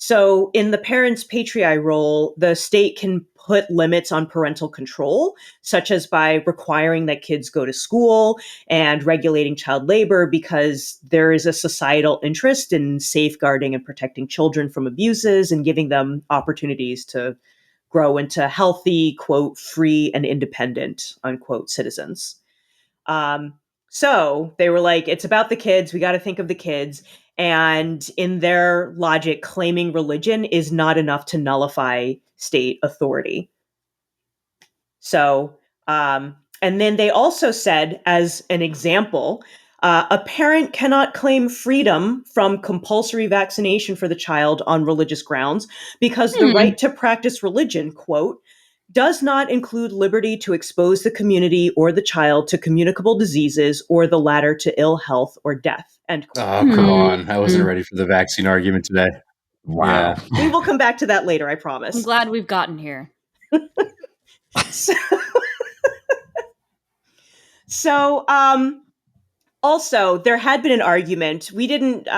So in the parents' patriae role, the state can put limits on parental control, such as by requiring that kids go to school and regulating child labor, because there is a societal interest in safeguarding and protecting children from abuses and giving them opportunities to grow into healthy, quote, free and independent, unquote, citizens. So they were like, it's about the kids. We got to think of the kids. And in their logic, claiming religion is not enough to nullify state authority. So, and then they also said, as an example, a parent cannot claim freedom from compulsory vaccination for the child on religious grounds because the right to practice religion, quote, does not include liberty to expose the community or the child to communicable diseases or the latter to ill health or death, end quote. Oh, come on. I wasn't ready for the vaccine argument today. Wow. Yeah. We will come back to that later, I promise. I'm glad we've gotten here. So, also, there had been an argument. We didn't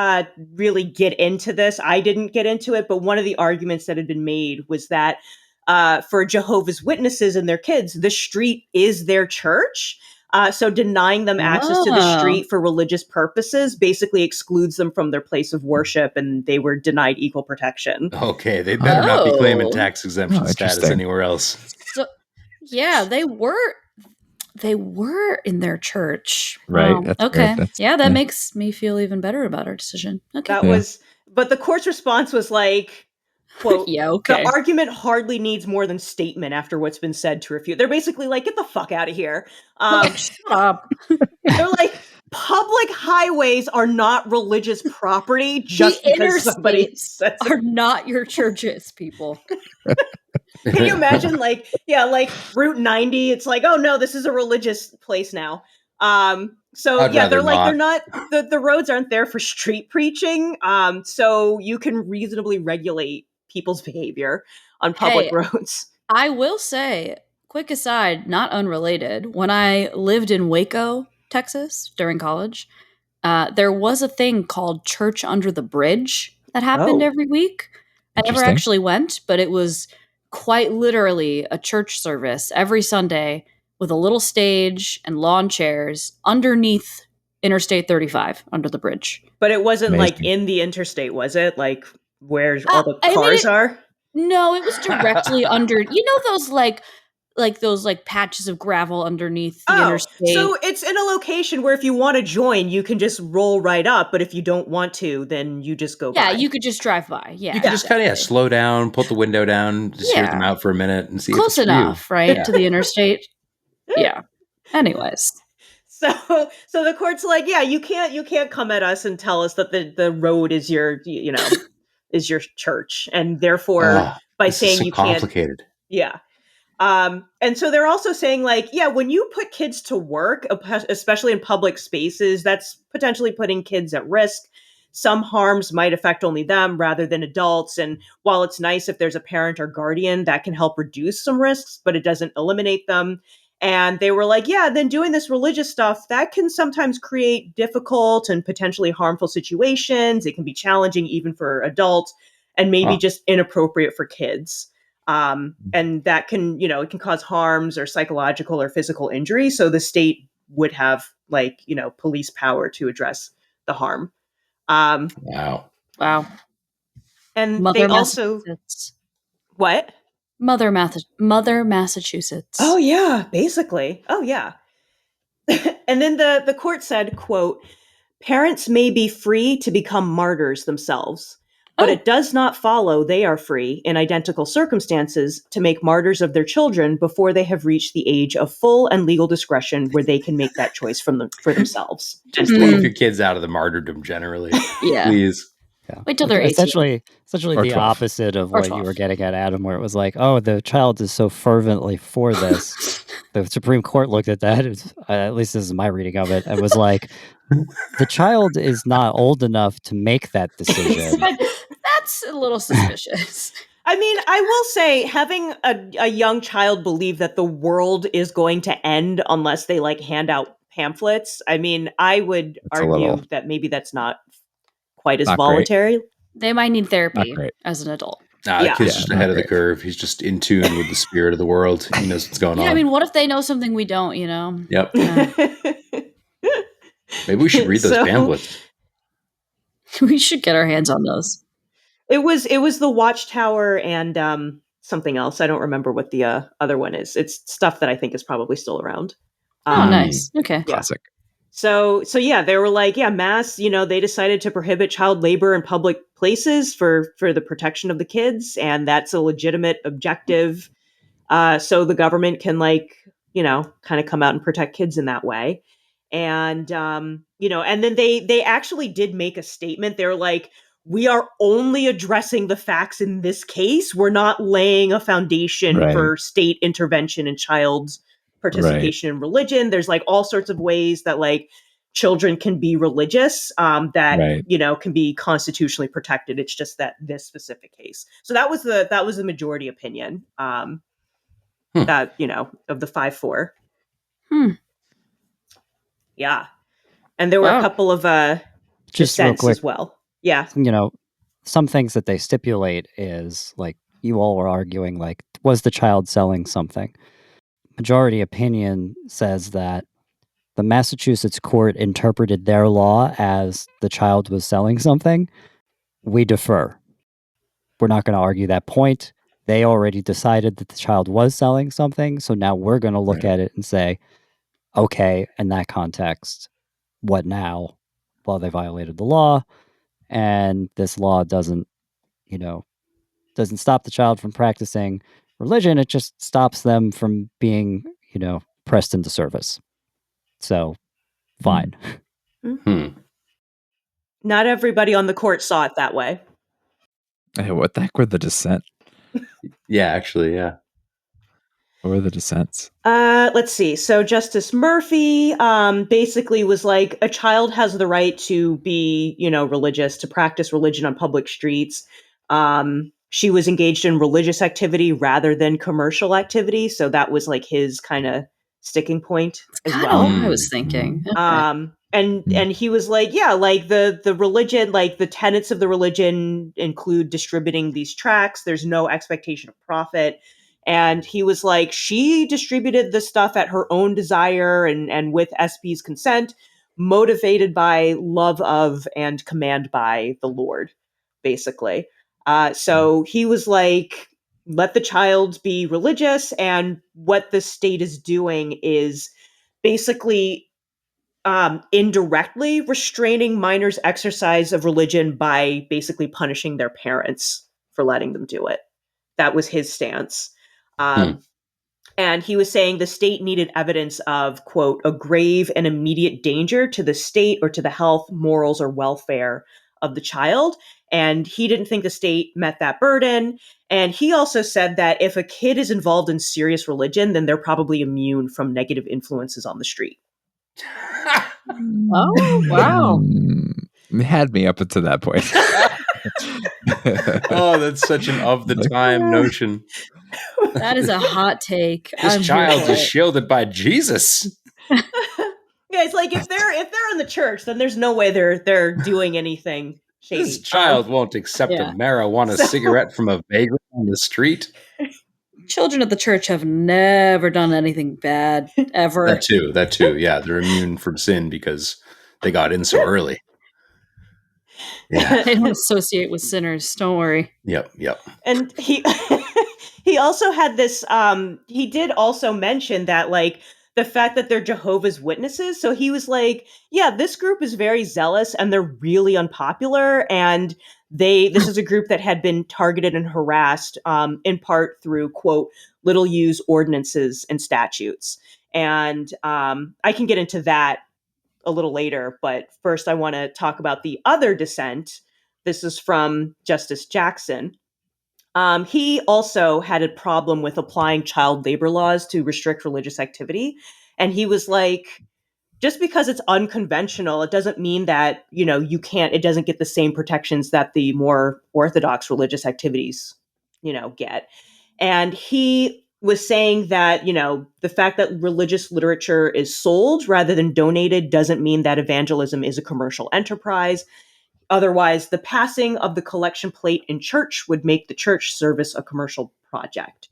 really get into this. I didn't get into it, but one of the arguments that had been made was that for Jehovah's Witnesses and their kids, the street is their church. So denying them access to the street for religious purposes basically excludes them from their place of worship, and they were denied equal protection. Okay, they better not be claiming tax exemption status anywhere else. So, yeah, they were in their church. Right. Wow. That's okay. weird. That makes me feel even better about our decision. Okay. That was, but the court's response was like, quote, yeah, okay. The argument hardly needs more than statement after what's been said to refute. They're basically like, get the fuck out of here. Shut up. They're like, public highways are not religious property just because somebody says are not your churches, people. Can you imagine, like Route 90? It's like, oh no, this is a religious place now. So I'd yeah, they're like, not. they're not, the roads aren't there for street preaching. So you can reasonably regulate people's behavior on public roads. I will say, quick aside, not unrelated, when I lived in Waco, Texas during college, there was a thing called Church Under the Bridge that happened every week. I never actually went, but it was quite literally a church service every Sunday with a little stage and lawn chairs underneath Interstate 35 under the bridge. But it wasn't like in the interstate, was it? Like where all the cars are? No, it was directly under, those patches of gravel underneath the interstate. So it's in a location where if you want to join, you can just roll right up. But if you don't want to, then you just go by. Yeah, you could just drive by. Yeah. You could just kind of slow down, put the window down, just hear them out for a minute and see close if it's enough, right? Yeah. To the interstate. Yeah. Anyways. So the court's like, yeah, you can't come at us and tell us that the road is your, is your church. And therefore by saying you complicated. Can't. Yeah. And so they're also saying like, yeah, when you put kids to work, especially in public spaces, that's potentially putting kids at risk. Some harms might affect only them rather than adults. And while it's nice if there's a parent or guardian, that can help reduce some risks, but it doesn't eliminate them. And they were like, yeah, then doing this religious stuff, that can sometimes create difficult and potentially harmful situations. It can be challenging even for adults and maybe just inappropriate for kids. And that can, it can cause harms or psychological or physical injury. So the state would have police power to address the harm. Wow. And Mother they also, what? Mother Massachusetts. Oh yeah, basically. Oh yeah. And then the court said, quote, Parents may be free to become martyrs themselves, but it does not follow they are free, in identical circumstances, to make martyrs of their children before they have reached the age of full and legal discretion where they can make that choice for themselves. Just leave your kids out of the martyrdom generally. Yeah. Please. Yeah. Wait till they're 18. Essentially Or the 12. opposite of Or what 12. you were getting at, Adam, where it was like, oh, the child is so fervently for this. The Supreme Court looked at that, at least this is my reading of it, and was like, the child is not old enough to make that decision. That's a little suspicious. I mean, I will say, having a young child believe that the world is going to end unless they like hand out pamphlets, I mean, I would argue that maybe that's not quite as voluntary. They might need Not therapy great. as an adult. Nah, the kid's just not ahead of the great. curve. He's just in tune with the spirit of the world. He knows what's going Yeah, on. I mean, what if they know something we don't, you know? Yep. Yeah. Maybe we should read those pamphlets. We should get our hands on those. It was the Watchtower and something else. I don't remember what the other one is. It's stuff that I think is probably still around. Oh, nice. Okay. Classic. So yeah, they were like, yeah, mass, they decided to prohibit child labor in public places for the protection of the kids, and that's a legitimate objective. So the government can kind of come out and protect kids in that way. And and then they actually did make a statement. They're like, we are only addressing the facts in this case. We're not laying a foundation for state intervention in child's participation in religion. There's like all sorts of ways that like children can be religious that can be constitutionally protected. It's just that this specific case. So that was the majority opinion that of the 5-4. Yeah, and there were a couple of just real dissents quick as well. Yeah, some things that they stipulate is like you all were arguing, like, was the child selling something? Majority opinion says that the Massachusetts court interpreted their law as the child was selling something. We defer. We're not going to argue that point. They already decided that the child was selling something, so now we're going to look at it and say, okay, in that context, what now? Well, they violated the law, and this law doesn't stop the child from practicing religion. It just stops them from being, pressed into service. So, fine. Not everybody on the court saw it that way. Hey, what the heck were the dissent? Yeah, actually, yeah. What were the dissents? Let's see. So Justice Murphy basically was like, a child has the right to be, religious, to practice religion on public streets. She was engaged in religious activity rather than commercial activity. So that was like his kind of sticking point as well. I was thinking. Okay. And he was like, yeah, like the religion, like the tenets of the religion include distributing these tracts. There's no expectation of profit. And he was like, she distributed the stuff at her own desire and with SP's consent, motivated by love of and command by the Lord, basically. So he was like, let the child be religious. And what the state is doing is basically indirectly restraining minors' exercise of religion by basically punishing their parents for letting them do it. That was his stance. And he was saying the state needed evidence of, quote, a grave and immediate danger to the state or to the health, morals, or welfare of the child. And he didn't think the state met that burden. And he also said that if a kid is involved in serious religion, then they're probably immune from negative influences on the street. Oh, wow. It had me up until that point. Oh, that's such an of the time notion. That is a hot take. This child is shielded by Jesus. Yeah, it's like if they're in the church, then there's no way they're doing anything shady. This child won't accept a marijuana cigarette from a vagrant on the street. Children of the church have never done anything bad, ever. That too. Yeah, they're immune from sin because they got in so early. Yeah. They don't associate with sinners. Don't worry. Yep. And he also had this, he did also mention that like the fact that they're Jehovah's Witnesses. So he was like, yeah, this group is very zealous and they're really unpopular. And this is a group that had been targeted and harassed in part through, quote, little use ordinances and statutes. And I can get into that a little later. But first, I want to talk about the other dissent. This is from Justice Jackson. He also had a problem with applying child labor laws to restrict religious activity. And he was like, just because it's unconventional, it doesn't mean that, it doesn't get the same protections that the more orthodox religious activities, get. And he was saying that, the fact that religious literature is sold rather than donated doesn't mean that evangelism is a commercial enterprise. Otherwise, the passing of the collection plate in church would make the church service a commercial project.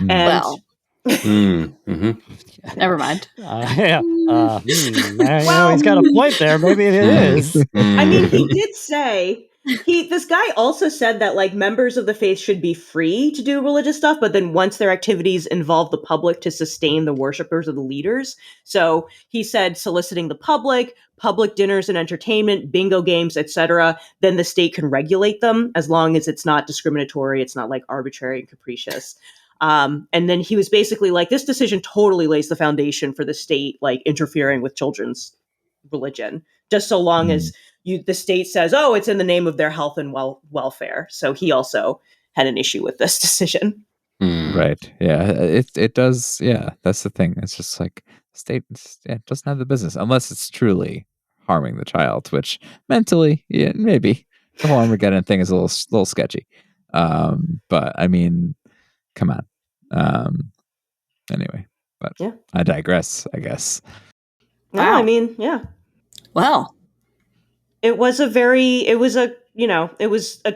And never mind. He's got a point there. Maybe it is. I mean, he did say, this guy also said that like members of the faith should be free to do religious stuff, but then once their activities involve the public to sustain the worshipers or the leaders. So he said soliciting the public dinners and entertainment, bingo games, etc., then the state can regulate them as long as it's not discriminatory, it's not like arbitrary and capricious. And then he was basically like, this decision totally lays the foundation for the state like interfering with children's religion, just so long as the state says, oh, it's in the name of their health and welfare. So he also had an issue with this decision. Right. Yeah. It does. Yeah. That's the thing. It's just like state doesn't have the business unless it's truly harming the child, which mentally, yeah, maybe the whole Armageddon thing is a little sketchy. But I mean, come on. Anyway, but yeah. I digress, I guess. No, wow. I mean, yeah. Well, it was a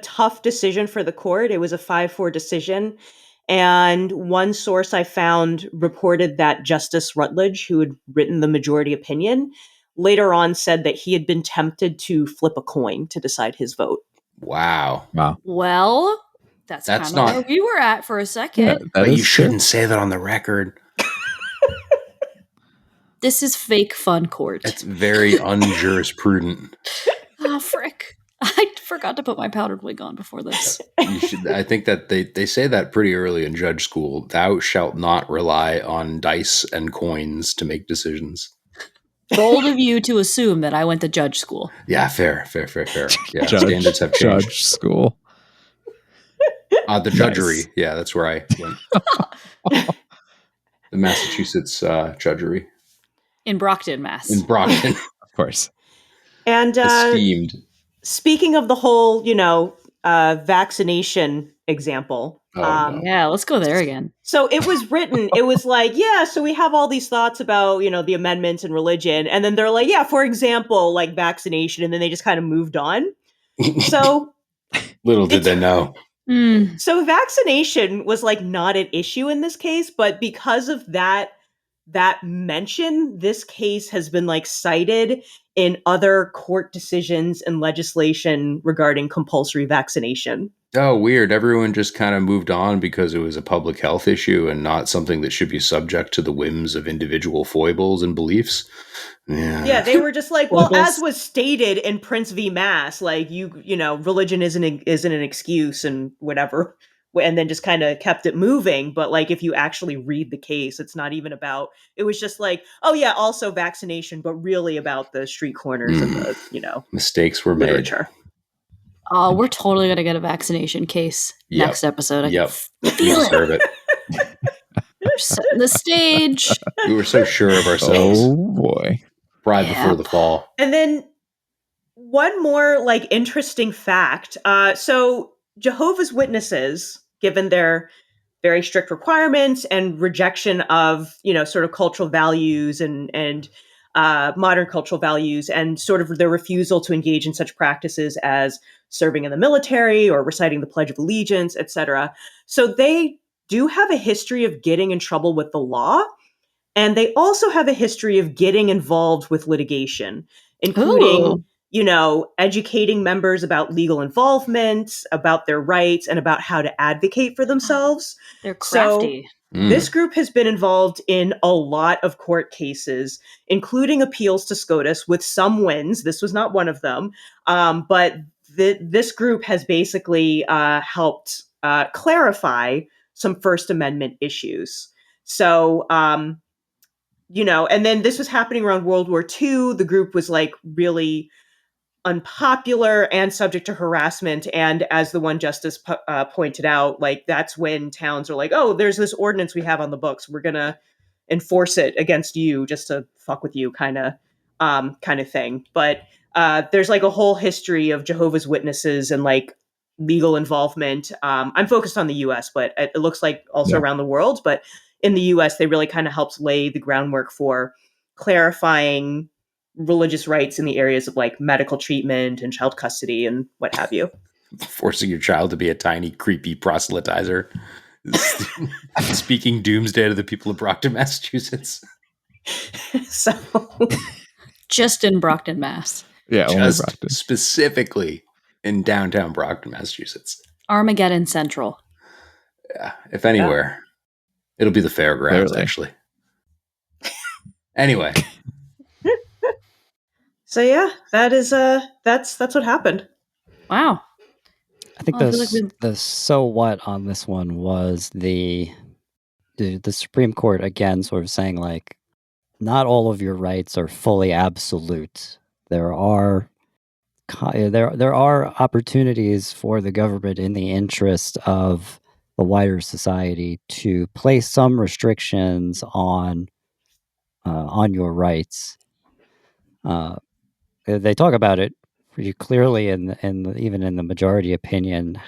tough decision for the court. It was a 5-4 decision. And one source I found reported that Justice Rutledge, who had written the majority opinion, later on said that he had been tempted to flip a coin to decide his vote. Wow. Well, that's kind of where we were at for a second. Yeah, but you shouldn't say that on the record. This is fake fun court. It's very unjurisprudent. Oh, frick. I forgot to put my powdered wig on before this. You should. I think that they say that pretty early in judge school. Thou shalt not rely on dice and coins to make decisions. Bold of you to assume that I went to judge school. Yeah, fair. Yeah, standards have changed. Judge school. The judgery. Nice. Yeah, that's where I went. The Massachusetts judgery. In Brockton, Mass. In Brockton. Of course. And esteemed. Speaking of the whole, vaccination example. No. Yeah, let's go there again. So it was written, it was like, so we have all these thoughts about, the amendments and religion. And then they're like, for example, like vaccination. And then they just kind of moved on. So little did they know. So vaccination was like not an issue in this case, but because of that mention, this case has been like cited in other court decisions and legislation regarding compulsory vaccination. Oh, weird. Everyone just kind of moved on because it was a public health issue and not something that should be subject to the whims of individual foibles and beliefs. Yeah, they were just like, well, as was stated in Prince v. Mass, like religion isn't an excuse and whatever. And then just kind of kept it moving. But like, if you actually read the case, it's not even about, it was just like, oh yeah, also vaccination, but really about the street corners and the, mistakes were made. We're totally going to get a vaccination case next episode. Yep. We deserve it. We're setting the stage. We were so sure of ourselves. Oh boy. Pride before the fall. And then one more like interesting fact. So Jehovah's Witnesses, given their very strict requirements and rejection of, sort of cultural values and modern cultural values, and sort of their refusal to engage in such practices as serving in the military or reciting the Pledge of Allegiance, etc. So they do have a history of getting in trouble with the law. And they also have a history of getting involved with litigation, including educating members about legal involvement, about their rights, and about how to advocate for themselves. They're crafty. So, This group has been involved in a lot of court cases, including appeals to SCOTUS with some wins. This was not one of them. But this group has basically helped clarify some First Amendment issues. So, and then this was happening around World War II. The group was like really unpopular and subject to harassment. And as the one justice pointed out, like that's when towns are like, oh, there's this ordinance we have on the books. We're going to enforce it against you just to fuck with you kind of thing. But there's like a whole history of Jehovah's Witnesses and like legal involvement. I'm focused on the US, but it looks like also around the world. But in the US, they really kind of helps lay the groundwork for clarifying religious rights in the areas of like medical treatment and child custody and what have you. Forcing your child to be a tiny, creepy proselytizer. Speaking doomsday to the people of Brockton, Massachusetts. So just in Brockton, Mass. Yeah, only Just Brockton. specifically in downtown Brockton, Massachusetts. Armageddon Central. Yeah, if anywhere, it'll be the fairgrounds, Clearly. actually. Anyway. So yeah, that is that's what happened. Wow. I think Well, I feel like the so what on this one was the Supreme Court again sort of saying like not all of your rights are fully absolute. There are opportunities for the government in the interest of the wider society to place some restrictions on your rights. They talk about it pretty clearly even in the majority opinion,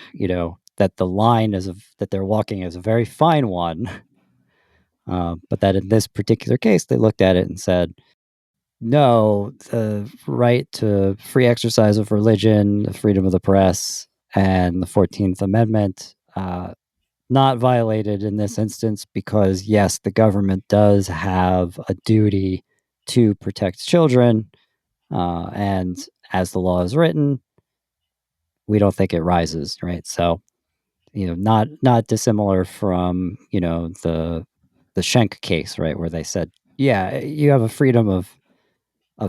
that the line that they're walking is a very fine one. But that in this particular case, they looked at it and said, no, the right to free exercise of religion, the freedom of the press, and the 14th Amendment, not violated in this instance because, yes, the government does have a duty to protect children. And as the law is written, we don't think it rises, right? So, not dissimilar from, the Schenck case, right, where they said, yeah, you have a freedom of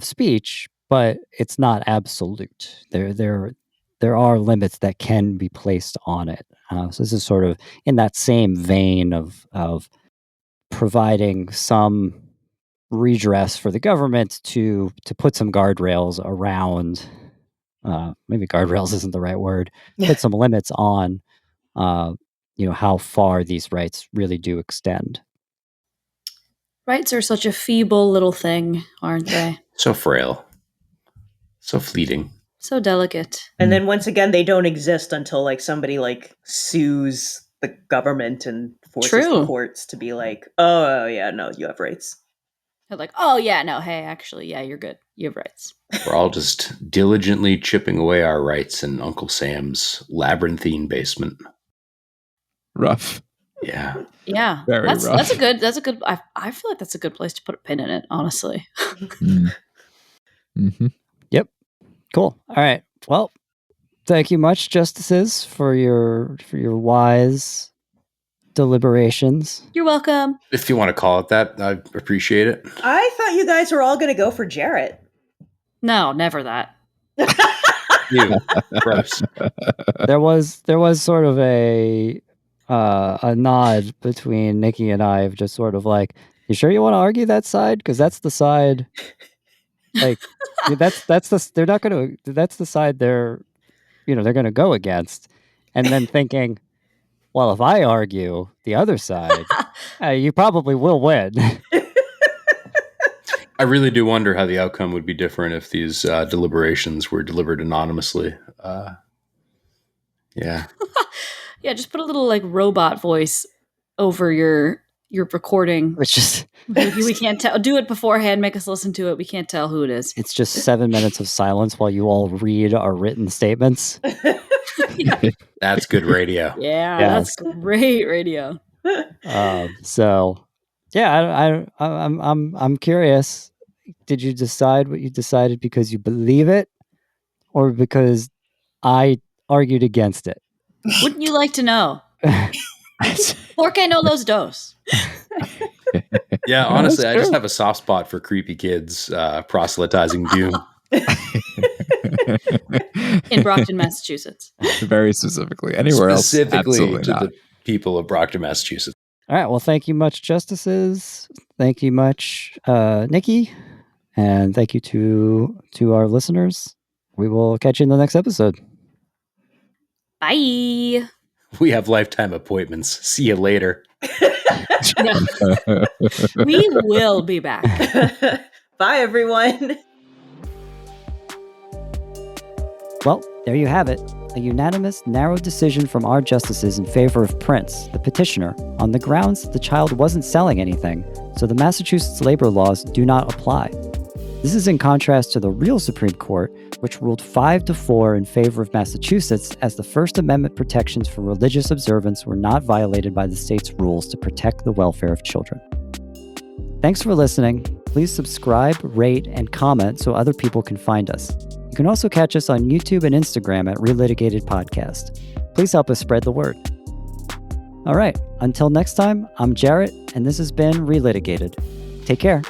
speech, but it's not absolute. There are limits that can be placed on it. So this is sort of in that same vein of providing some redress for the government to put some guardrails around. Maybe guardrails isn't the right word. Put some limits on, how far these rights really do extend. Rights are such a feeble little thing, aren't they? So frail. So fleeting. So delicate. And then once again, they don't exist until like somebody like sues the government and forces the courts to be like, oh yeah, no, you have rights. They're like, oh yeah, no, hey, actually, yeah, you're good. You have rights. We're all just diligently chipping away our rights in Uncle Sam's labyrinthine basement. Rough. Yeah. Yeah. Very rough. That's a good, I feel like that's a good place to put a pin in it, honestly. Mm-hmm. Yep. Cool. All right. Well, thank you much, justices, for your wise deliberations. You're welcome. If you want to call it that, I appreciate it. I thought you guys were all going to go for Jarrett. No, never that. You. Gross. There was sort of a nod between Nikki and I of just sort of like, you sure you want to argue that side? Because that's the side. Like that's the side they're going to go against, and then thinking, well, if I argue the other side, you probably will win. I really do wonder how the outcome would be different if these deliberations were delivered anonymously. Yeah. Yeah, just put a little like robot voice over your recording. Which is we can't tell. Do it beforehand. Make us listen to it. We can't tell who it is. It's just 7 minutes of silence while you all read our written statements. That's good radio. Yeah, that's great radio. So, yeah, I'm curious. Did you decide what you decided because you believe it, or because I argued against it? Wouldn't you like to know? Porque no los dos. Yeah, honestly, I true. just have a soft spot for creepy kids proselytizing doom. In Brockton, Massachusetts. Very specifically. Anywhere else, Specifically absolutely to not. the people of Brockton, Massachusetts. All right. Well, thank you much, justices. Thank you much, Nikki. And thank you to our listeners. We will catch you in the next episode. Bye. We have lifetime appointments. See you later. We will be back. Bye, everyone. Well, there you have it. A unanimous, narrow decision from our justices in favor of Prince, the petitioner, on the grounds that the child wasn't selling anything, so the Massachusetts labor laws do not apply. This is in contrast to the real Supreme Court, which ruled 5-4 in favor of Massachusetts, as the First Amendment protections for religious observance were not violated by the state's rules to protect the welfare of children. Thanks for listening. Please subscribe, rate, and comment so other people can find us. You can also catch us on YouTube and Instagram at Relitigated Podcast. Please help us spread the word. All right, until next time, I'm Jarrett, and this has been Relitigated. Take care.